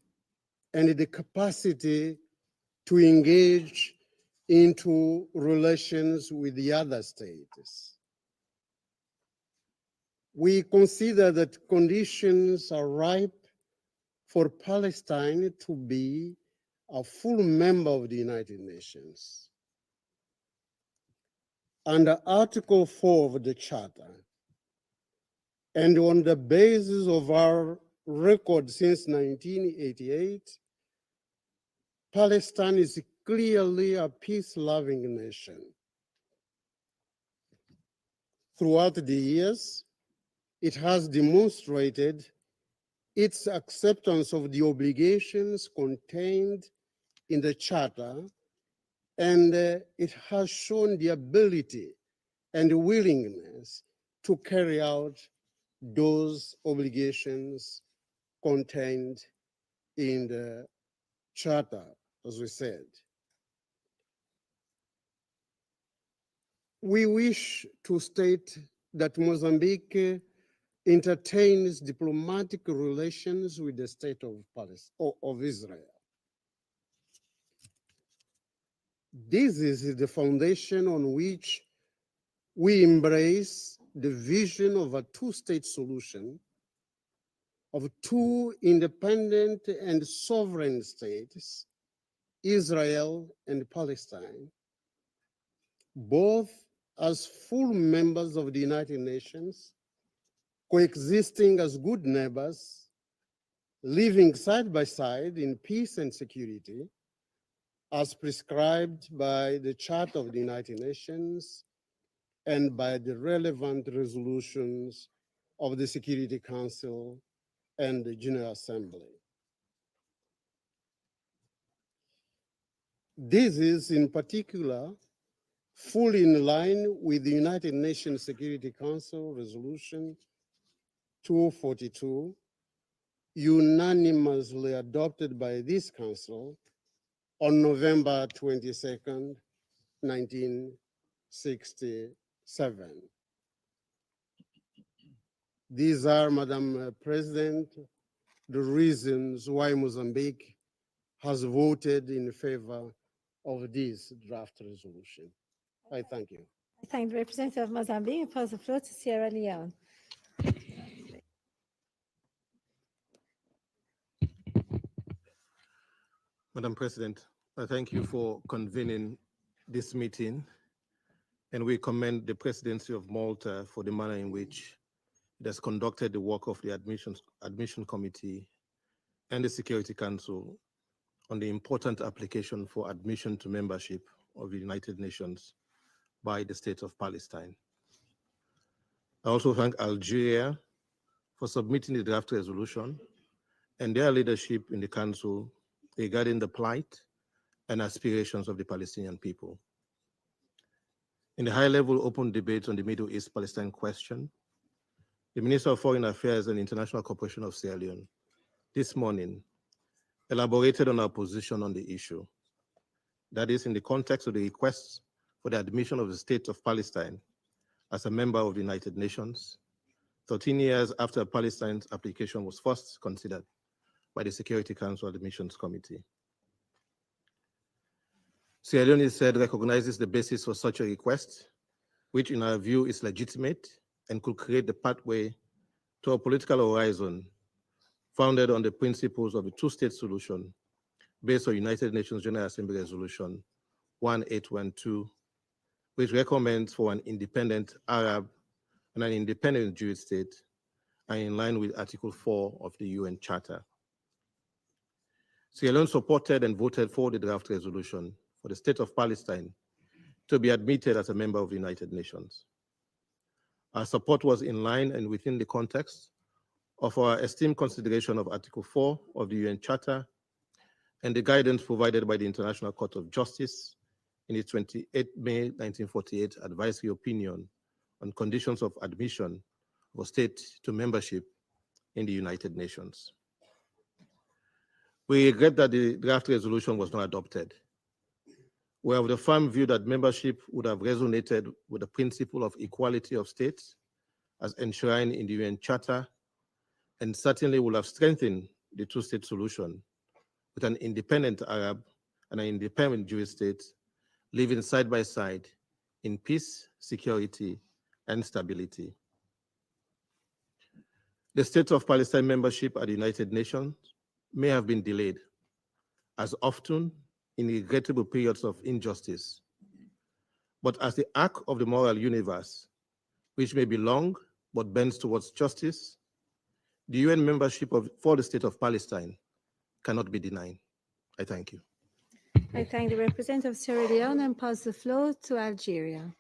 and the capacity to engage into relations with the other states. We consider that conditions are ripe for Palestine to be a full member of the United Nations. Under Article 4 of the Charter, and on the basis of our record since 1988, Palestine is clearly a peace-loving nation. Throughout the years, it has demonstrated its acceptance of the obligations contained in the Charter, and it has shown the ability and willingness to carry out those obligations contained in the Charter, as we said. We wish to state that Mozambique entertains diplomatic relations with the state of Palestine, of Israel. This is the foundation on which we embrace the vision of a two-state solution, of two independent and sovereign states, Israel and Palestine, both as full members of the United Nations, coexisting as good neighbors, living side by side in peace and security, as prescribed by the Charter of the United Nations and by the relevant resolutions of the Security Council and the General Assembly. This is in particular fully in line with the United Nations Security Council Resolution 242, unanimously adopted by this Council on November 22nd, 1967. These are, Madam President, the reasons why Mozambique has voted in favor of this draft resolution. I thank you. I thank the representative of Mozambique and pass the floor to Sierra Leone. Madam President, I thank you for convening this meeting, and we commend the presidency of Malta for the manner in which it has conducted the work of the admission committee and the Security Council on the important application for admission to membership of the United Nations by the state of Palestine. I also thank Algeria for submitting the draft resolution and their leadership in the Council regarding the plight and aspirations of the Palestinian people. In the high-level open debate on the Middle East-Palestine question, the Minister of Foreign Affairs and International Cooperation of Sierra Leone this morning elaborated on our position on the issue. That is, in the context of the requests for the admission of the state of Palestine as a member of the United Nations, 13 years after Palestine's application was first considered by the Security Council Admissions Committee. Sierra Leone said recognizes the basis for such a request, which in our view is legitimate and could create the pathway to a political horizon founded on the principles of a two-state solution based on United Nations General Assembly Resolution 1812, which recommends for an independent Arab and an independent Jewish state, and in line with Article 4 of the UN Charter. Sierra Leone supported and voted for the draft resolution for the state of Palestine to be admitted as a member of the United Nations. Our support was in line and within the context of our esteemed consideration of Article 4 of the UN Charter and the guidance provided by the International Court of Justice in its 28 May 1948 advisory opinion on conditions of admission of a state to membership in the United Nations. We regret that the draft resolution was not adopted. We have the firm view that membership would have resonated with the principle of equality of states as enshrined in the UN Charter, and certainly would have strengthened the two-state solution with an independent Arab and an independent Jewish state living side by side in peace, security, and stability. The state of Palestine membership at the United Nations may have been delayed, as often in regrettable periods of injustice. But as the arc of the moral universe, which may be long but bends towards justice, the UN membership for the state of Palestine cannot be denied. I thank you. I thank the representative of Sierra Leone and pass the floor to Algeria.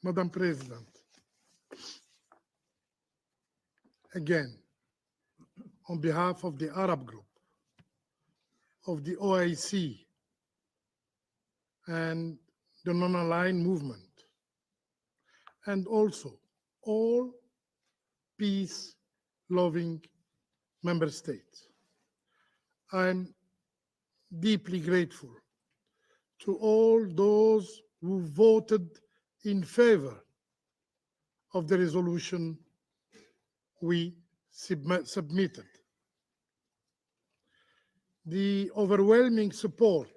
Madam President, again, on behalf of the Arab group, of the OIC, and the non-aligned movement, and also all peace-loving member states, I'm deeply grateful to all those who voted in favor of the resolution we submitted. The overwhelming support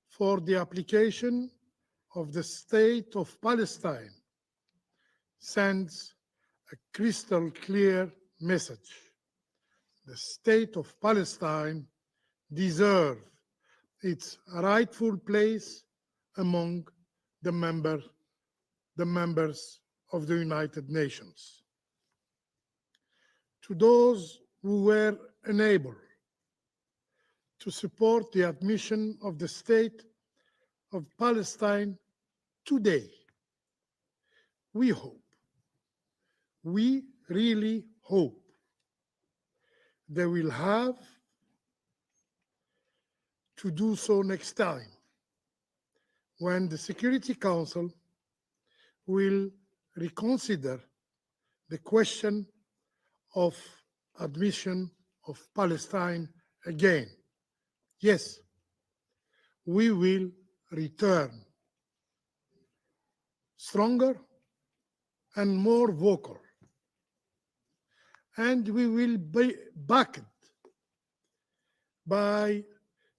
for the application of the State of Palestine sends a crystal clear message. The State of Palestine deserves its rightful place among the members of the United Nations. To those who were unable to support the admission of the State of Palestine today, we really hope they will have to do so next time when the Security Council will reconsider the question of admission of Palestine again. Yes, we will return stronger and more vocal, and we will be backed by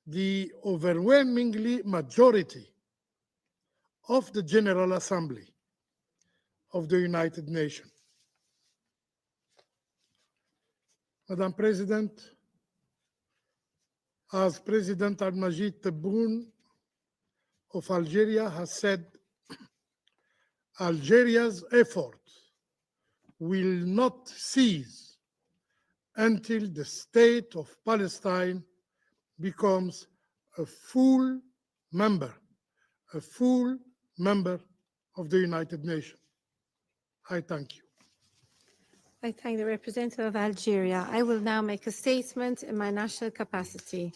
the overwhelmingly majority of the General Assembly of the United Nations. Madam President, as President Al-Majid Tebboune of Algeria has said, Algeria's effort will not cease until the State of Palestine becomes a full member of the United Nations. I thank you. I thank the representative of Algeria. I will now make a statement in my national capacity.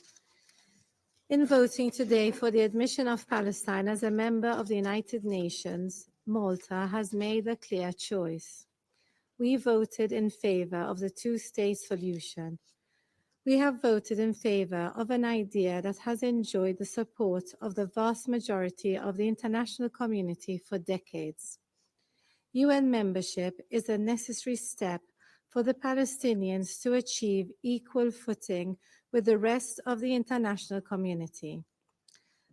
In voting today for the admission of Palestine as a member of the United Nations, Malta has made a clear choice. We voted in favor of the two-state solution. We have voted in favor of an idea that has enjoyed the support of the vast majority of the international community for decades. UN membership is a necessary step for the Palestinians to achieve equal footing with the rest of the international community.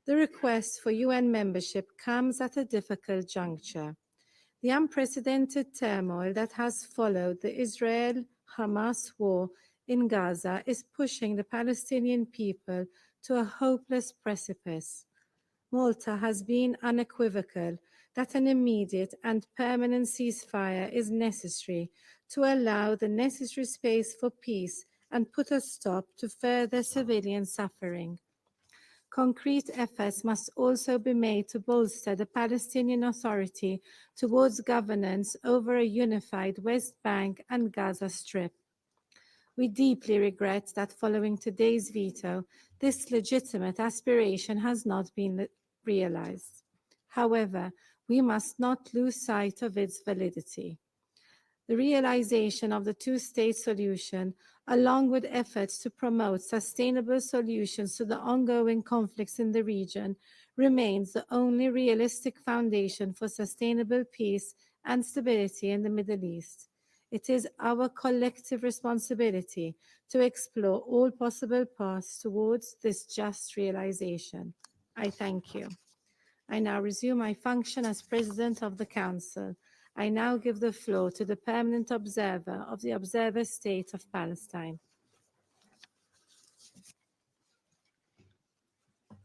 The request for UN membership comes at a difficult juncture. The unprecedented turmoil that has followed the Israel-Hamas war in Gaza is pushing the Palestinian people to a hopeless precipice. Malta has been unequivocal that an immediate and permanent ceasefire is necessary to allow the necessary space for peace and put a stop to further civilian suffering. Concrete efforts must also be made to bolster the Palestinian Authority towards governance over a unified West Bank and Gaza Strip. We deeply regret that following today's veto, this legitimate aspiration has not been realized. However, we must not lose sight of its validity. The realization of the two-state solution, along with efforts to promote sustainable solutions to the ongoing conflicts in the region, remains the only realistic foundation for sustainable peace and stability in the Middle East. It is our collective responsibility to explore all possible paths towards this just realization. I thank you. I now resume my function as President of the Council. I now give the floor to the permanent observer of the Observer State of Palestine.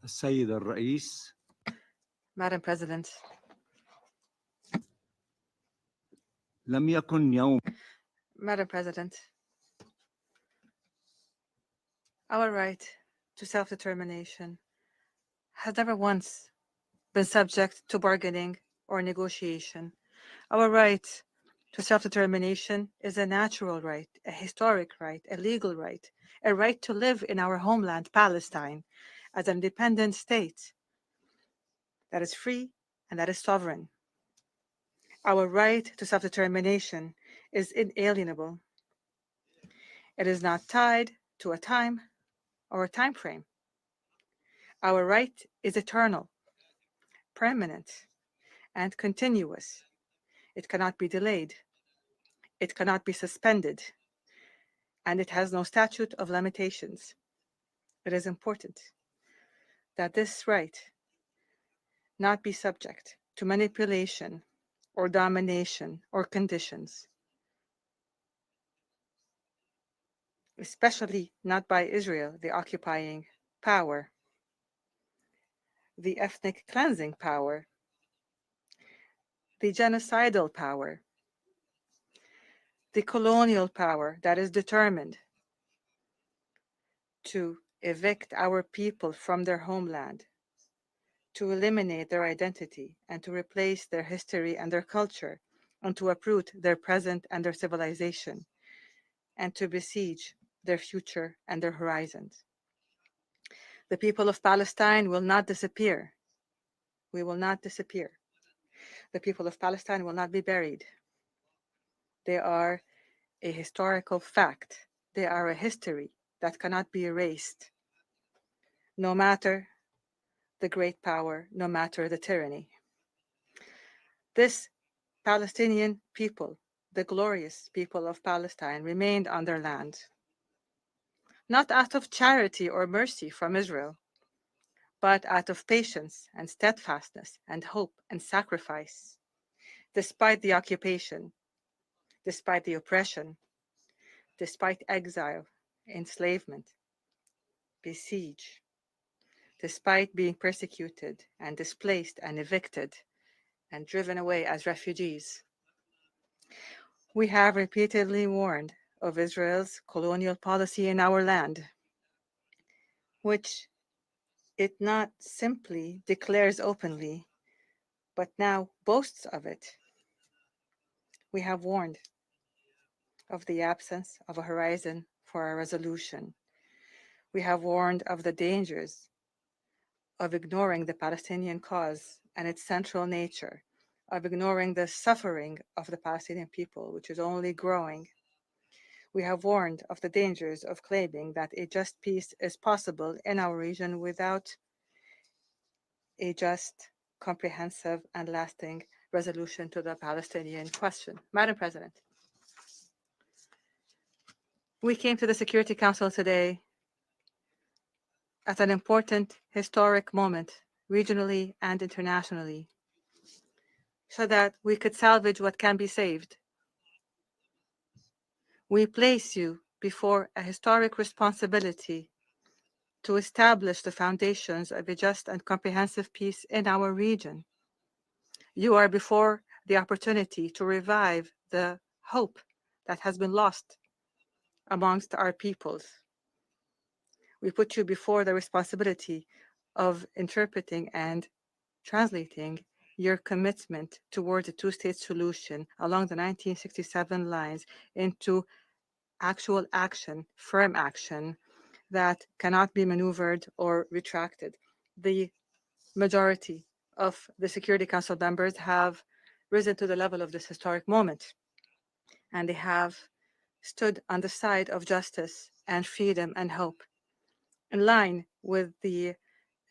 السيد الرئيس Madam President, لم يكن يوم Madam President, our right to self-determination has never once been subject to bargaining or negotiation. Our right to self-determination is a natural right, a historic right, a legal right, a right to live in our homeland, Palestine, as an independent state that is free and that is sovereign. Our right to self-determination is inalienable. It is not tied to a time or a time frame. Our right is eternal, permanent, and continuous. It cannot be delayed. It cannot be suspended. And it has no statute of limitations. It is important that this right not be subject to manipulation or domination or conditions, especially not by Israel, the occupying power, the ethnic cleansing power, the genocidal power, the colonial power that is determined to evict our people from their homeland, to eliminate their identity and to replace their history and their culture, and to uproot their present and their civilization, and to besiege their future and their horizons. The people of Palestine will not disappear. We will not disappear. The people of Palestine will not be buried. They are a historical fact. They are a history that cannot be erased, no matter the great power, no matter the tyranny. This Palestinian people, the glorious people of Palestine, remained on their land, not out of charity or mercy from Israel, but out of patience and steadfastness and hope and sacrifice, despite the occupation, despite the oppression, despite exile, enslavement, besiege, despite being persecuted and displaced and evicted and driven away as refugees. We have repeatedly warned of Israel's colonial policy in our land, which it not simply declares openly, but now boasts of it. We have warned of the absence of a horizon for a resolution. We have warned of the dangers of ignoring the Palestinian cause and its central nature, of ignoring the suffering of the Palestinian people, which is only growing. We have warned of the dangers of claiming that a just peace is possible in our region without a just, comprehensive, and lasting resolution to the Palestinian question. Madam President, we came to the Security Council today at an important historic moment, regionally and internationally, so that we could salvage what can be saved. We place you before a historic responsibility to establish the foundations of a just and comprehensive peace in our region. You are before the opportunity to revive the hope that has been lost amongst our peoples. We put you before the responsibility of interpreting and translating your commitment towards a two-state solution along the 1967 lines into actual action, firm action that cannot be maneuvered or retracted. The majority of the Security Council members have risen to the level of this historic moment, and they have stood on the side of justice and freedom and hope, in line with the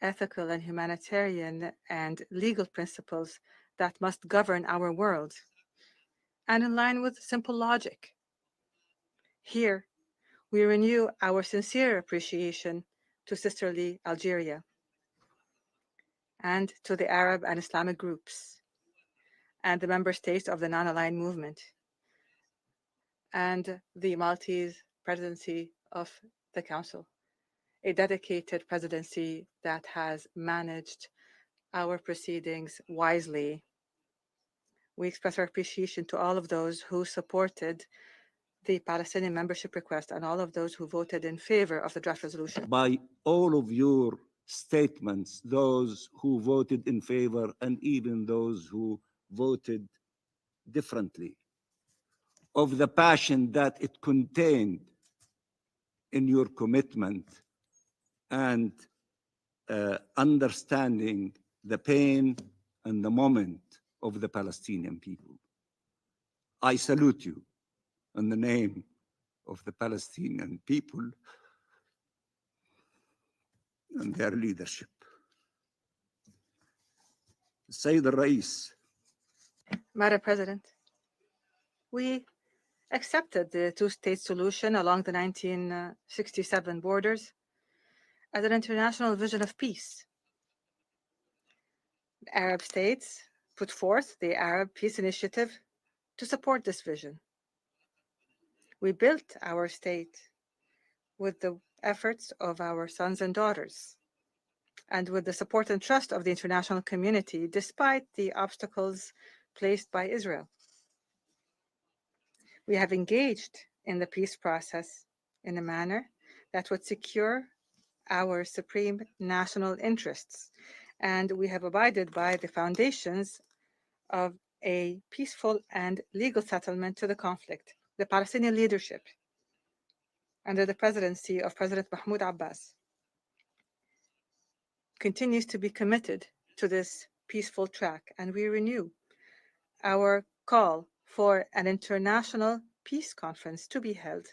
ethical and humanitarian and legal principles that must govern our world, and in line with simple logic. Here, we renew our sincere appreciation to sisterly Algeria and to the Arab and Islamic groups and the member states of the non-aligned movement, and the Maltese presidency of the Council, a dedicated presidency that has managed our proceedings wisely. We express our appreciation to all of those who supported the Palestinian membership request and all of those who voted in favor of the draft resolution. By all of your statements, those who voted in favor and even those who voted differently, of the passion that it contained in your commitment and understanding the pain and the moment of the Palestinian people. I salute you in the name of the Palestinian people and their leadership. Sayyid al-Rais. Madam President, we accepted the two-state solution along the 1967 borders as an international vision of peace. The Arab states put forth the Arab Peace Initiative to support this vision. We built our state with the efforts of our sons and daughters, and with the support and trust of the international community, despite the obstacles placed by Israel. We have engaged in the peace process in a manner that would secure our supreme national interests, and we have abided by the foundations of a peaceful and legal settlement to the conflict. The Palestinian leadership, under the presidency of President Mahmoud Abbas, continues to be committed to this peaceful track, and we renew our call for an international peace conference to be held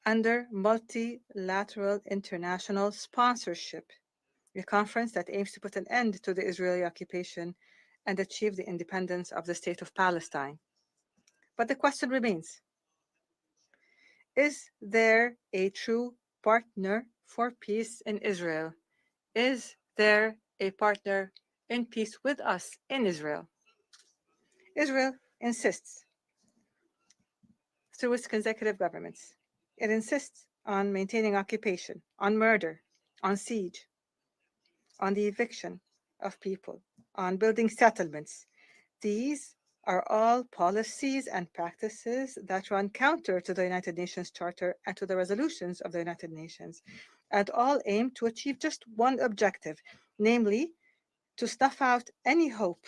under multilateral international sponsorship, a conference that aims to put an end to the Israeli occupation and achieve the independence of the state of Palestine. But the question remains, is there a true partner for peace in Israel? Is there a partner in peace with us in Israel? Israel insists, through its consecutive governments, it insists on maintaining occupation, on murder, on siege, on the eviction of people, on building settlements. These are all policies and practices that run counter to the United Nations Charter and to the resolutions of the United Nations, and all aim to achieve just one objective, namely to snuff out any hope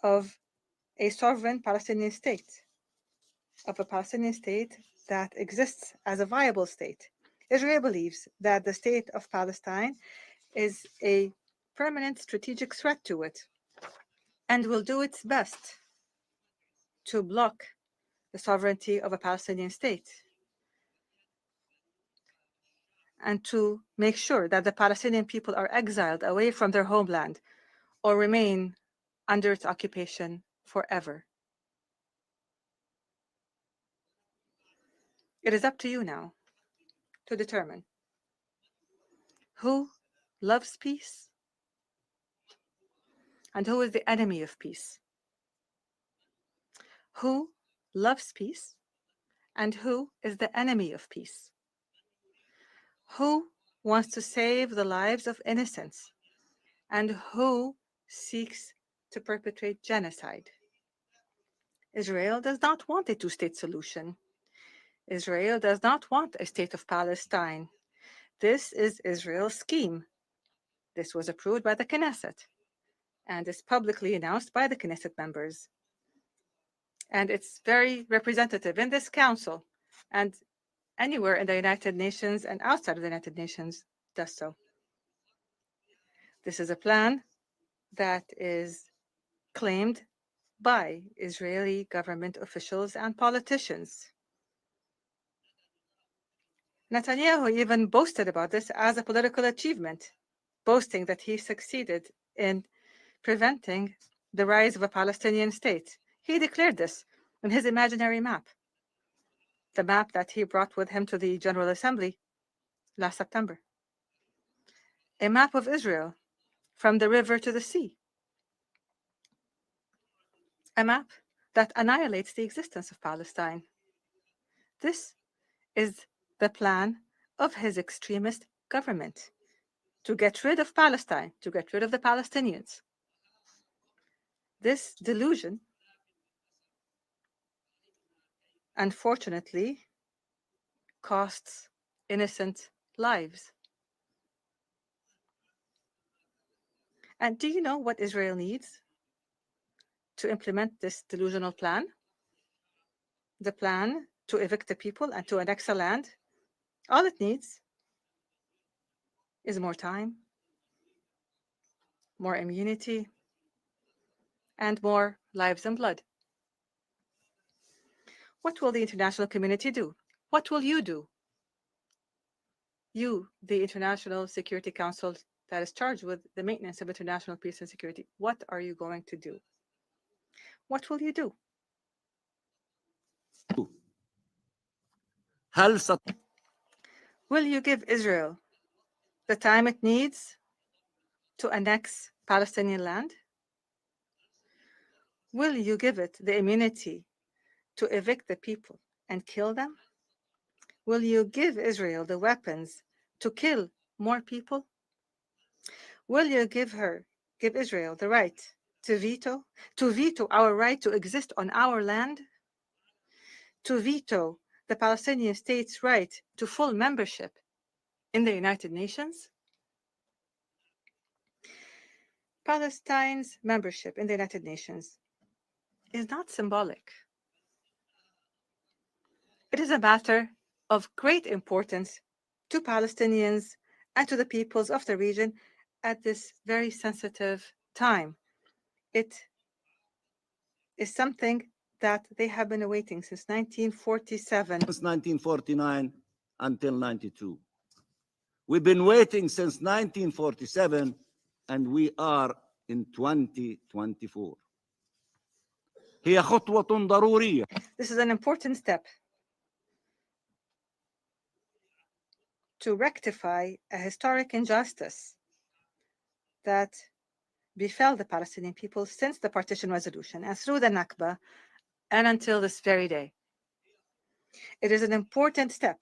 of a sovereign Palestinian state, of a Palestinian state that exists as a viable state. Israel believes that the state of Palestine is a permanent strategic threat to it and will do its best to block the sovereignty of a Palestinian state and to make sure that the Palestinian people are exiled away from their homeland or remain under its occupation forever. It is up to you now to determine who loves peace and who is the enemy of peace. Who loves peace and who is the enemy of peace? Who wants to save the lives of innocents and who seeks to perpetrate genocide? Israel does not want a two-state solution. Israel does not want a state of Palestine. This is Israel's scheme. This was approved by the Knesset and is publicly announced by the Knesset members. And it's very representative in this council and anywhere in the United Nations and outside of the United Nations does so. This is a plan that is claimed by Israeli government officials and politicians. Netanyahu even boasted about this as a political achievement, boasting that he succeeded in preventing the rise of a Palestinian state. He declared this in his imaginary map, the map that he brought with him to the General Assembly last September. A map of Israel from the river to the sea. a map that annihilates the existence of Palestine. This is the plan of his extremist government to get rid of Palestine, to get rid of the Palestinians. This delusion, unfortunately, costs innocent lives. And do you know what Israel needs to implement this delusional plan? The plan to evict the people and to annex the land? All it needs is more time, more immunity, and more lives and blood. What will the international community do? What will you do? You, the International Security Council that is charged with the maintenance of international peace and security, what are you going to do? What will you do? Will you give Israel the time it needs to annex Palestinian land? Will you give it the immunity to evict the people and kill them? Will you give Israel the weapons to kill more people? Will you give Israel the right to veto our right to exist on our land, to veto the Palestinian state's right to full membership in the United Nations? Palestine's membership in the United Nations is not symbolic. It is a matter of great importance to Palestinians and to the peoples of the region at this very sensitive time. It is something that they have been awaiting since 1947. Since 1949 until 92. We've been waiting since 1947, and we are in 2024. هي خطوة ضرورية. This is an important step to rectify a historic injustice that befell the Palestinian people since the partition resolution and through the Nakba and until this very day. It is an important step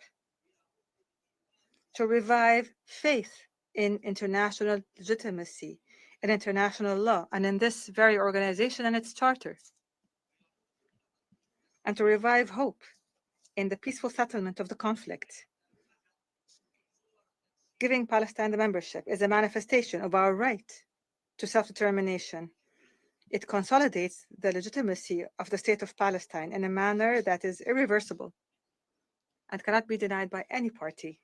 to revive faith in international legitimacy, in international law, and in this very organization and its charter, and to revive hope in the peaceful settlement of the conflict. Giving Palestine the membership is a manifestation of our right to self-determination. It consolidates the legitimacy of the state of Palestine in a manner that is irreversible and cannot be denied by any party.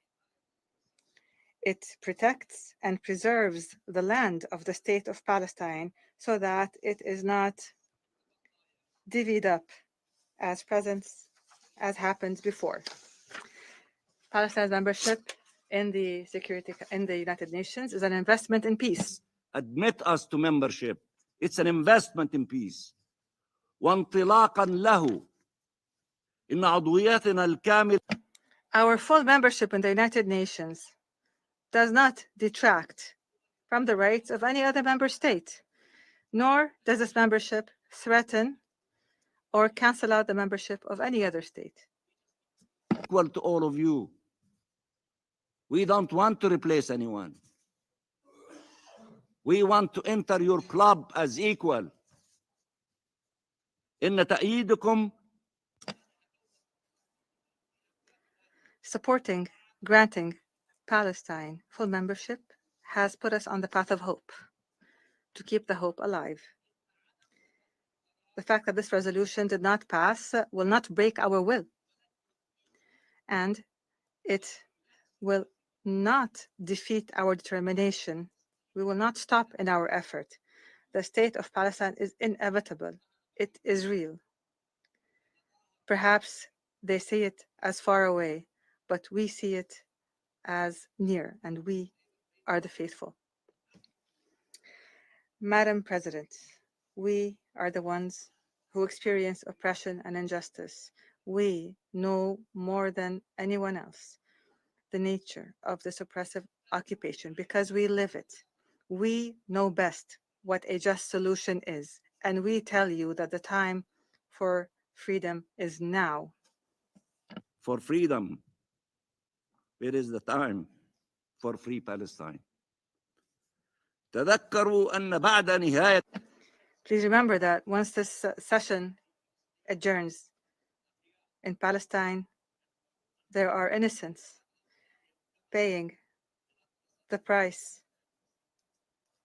It protects and preserves the land of the state of Palestine so that it is not divvied up as happened before. Palestine's membership in the United Nations is an investment in peace. Admit us to membership. It's an investment in peace. وانطلاقا له إن عضويتنا الكاملة. Our full membership in the United Nations does not detract from the rights of any other member state, nor does this membership threaten or cancel out the membership of any other state. Equal to all of you. We don't want to replace anyone. We want to enter your club as equal. إن تأييدكم. Granting Palestine full membership has put us on the path of hope, to keep the hope alive. The fact that this resolution did not pass will not break our will, and it will not defeat our determination. We will not stop in our effort. The state of Palestine is inevitable. It is real. Perhaps they see it as far away, but we see it as near, and we are the faithful. Madam President, we are the ones who experience oppression and injustice. We know more than anyone else the nature of this oppressive occupation because we live it. We know best what a just solution is, And we tell you that the time for freedom is now. For freedom, it is the time for free Palestine. تذكروا أن بعد نهاية Please remember that once this session adjourns in Palestine, there are innocents paying the price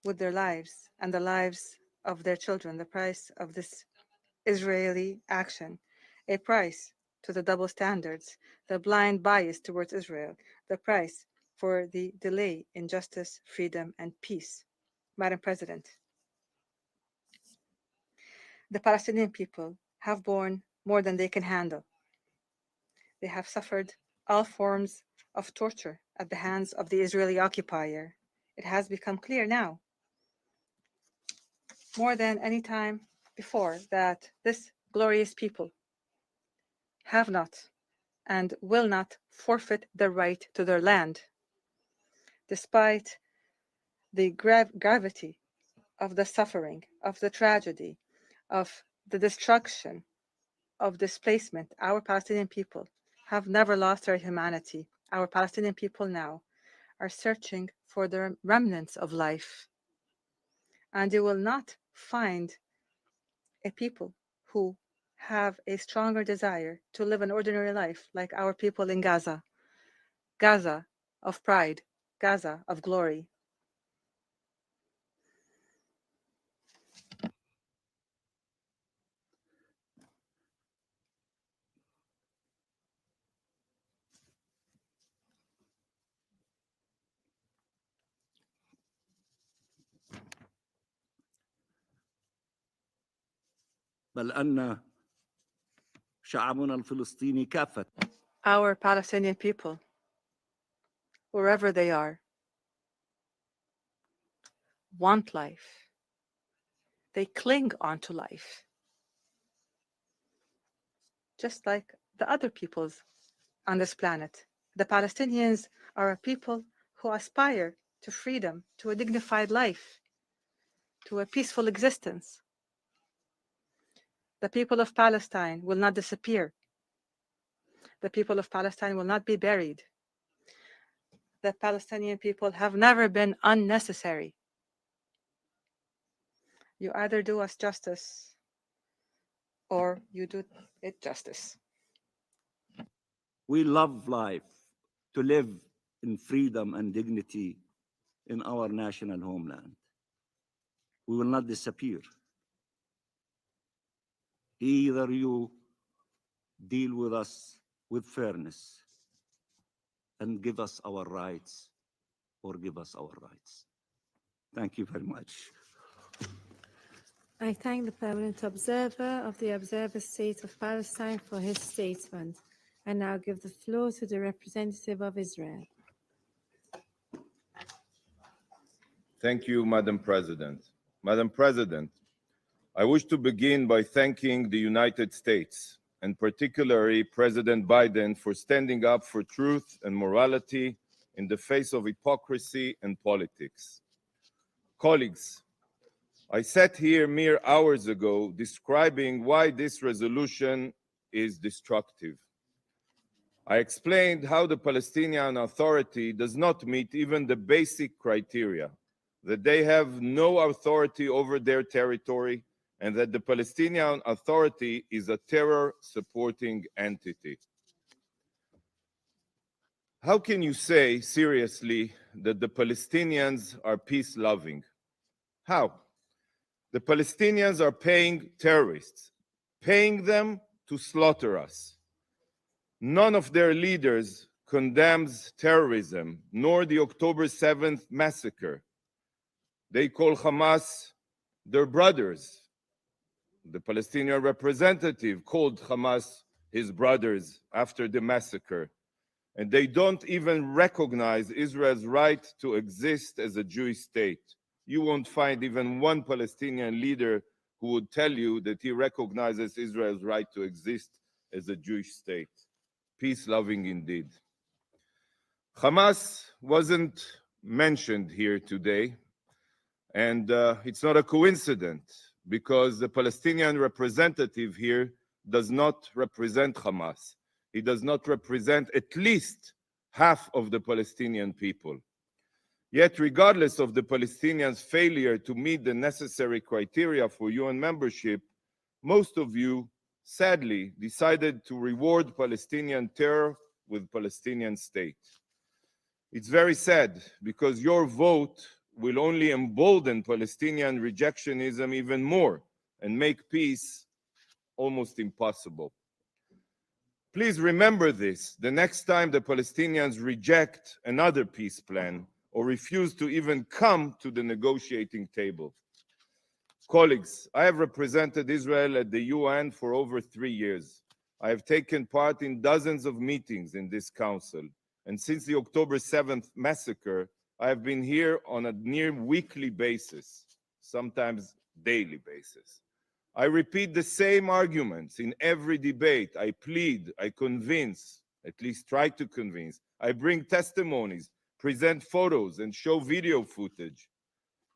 with their lives and the lives of their children, the price of this Israeli action, a price to the double standards, the blind bias towards Israel, the price for the delay in justice, freedom, and peace. Madam President, the Palestinian people have borne more than they can handle. They have suffered all forms of torture at the hands of the Israeli occupier. It has become clear now, more than any time before, that this glorious people have not and will not forfeit the right to their land. Despite the gravity of the suffering, of the tragedy, of the destruction, of displacement, our Palestinian people have never lost their humanity. Our Palestinian people now are searching for the remnants of life. And you will not find a people who have a stronger desire to live an ordinary life like our people in Gaza. Gaza of pride, Gaza of glory. بل أن شعبنا الفلسطيني كافة Our Palestinian people, wherever they are, want life. They cling onto life, just like the other peoples on this planet. The Palestinians are a people who aspire to freedom, to a dignified life, to a peaceful existence. The people of Palestine will not disappear. The people of Palestine will not be buried. The Palestinian people have never been unnecessary. You either do us justice or you do it justice. We love life, to live in freedom and dignity in our national homeland. We will not disappear. Either you deal with us with fairness and give us our rights, or give us our rights. Thank you very much. I thank the permanent observer of the Observer State of Palestine for his statement. I now give the floor to the representative of Israel. Thank you, Madam President. Madam President, I wish to begin by thanking the United States, and particularly President Biden, for standing up for truth and morality in the face of hypocrisy and politics. Colleagues, I sat here mere hours ago describing why this resolution is destructive. I explained how the Palestinian Authority does not meet even the basic criteria, that they have no authority over their territory, and that the Palestinian Authority is a terror-supporting entity. How can you say seriously that the Palestinians are peace-loving? How? The Palestinians are paying terrorists, paying them to slaughter us. None of their leaders condemns terrorism, nor the October 7th massacre. They call Hamas their brothers. The Palestinian representative called Hamas his brothers after the massacre. And they don't even recognize Israel's right to exist as a Jewish state. You won't find even one Palestinian leader who would tell you that he recognizes Israel's right to exist as a Jewish state. Peace-loving indeed. Hamas wasn't mentioned here today, and it's not a coincidence, because the Palestinian representative here does not represent Hamas. He does not represent at least half of the Palestinian people. Yet, regardless of the Palestinians' failure to meet the necessary criteria for UN membership, most of you, sadly, decided to reward Palestinian terror with Palestinian state. It's very sad because your vote will only embolden Palestinian rejectionism even more and make peace almost impossible. Please remember this the next time the Palestinians reject another peace plan or refuse to even come to the negotiating table. Colleagues, I have represented Israel at the UN for over 3 years. I have taken part in dozens of meetings in this council. And since the October 7th massacre, I have been here on a near weekly basis, sometimes daily basis. I repeat the same arguments in every debate. I plead, I convince, at least try to convince. I bring testimonies, present photos, and show video footage.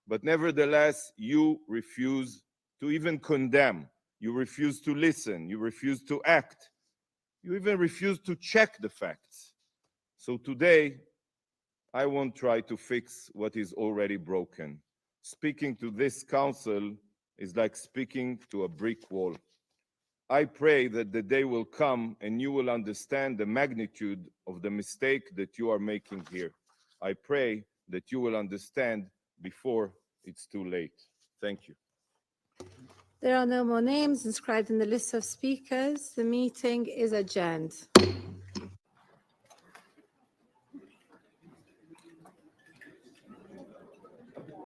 But nevertheless, you refuse to even condemn. You refuse to listen. You refuse to act. You even refuse to check the facts. So today, I won't try to fix what is already broken. Speaking to this council is like speaking to a brick wall. I pray that the day will come and you will understand the magnitude of the mistake that you are making here. I pray that you will understand before it's too late. Thank you. There are no more names inscribed in the list of speakers. The meeting is adjourned.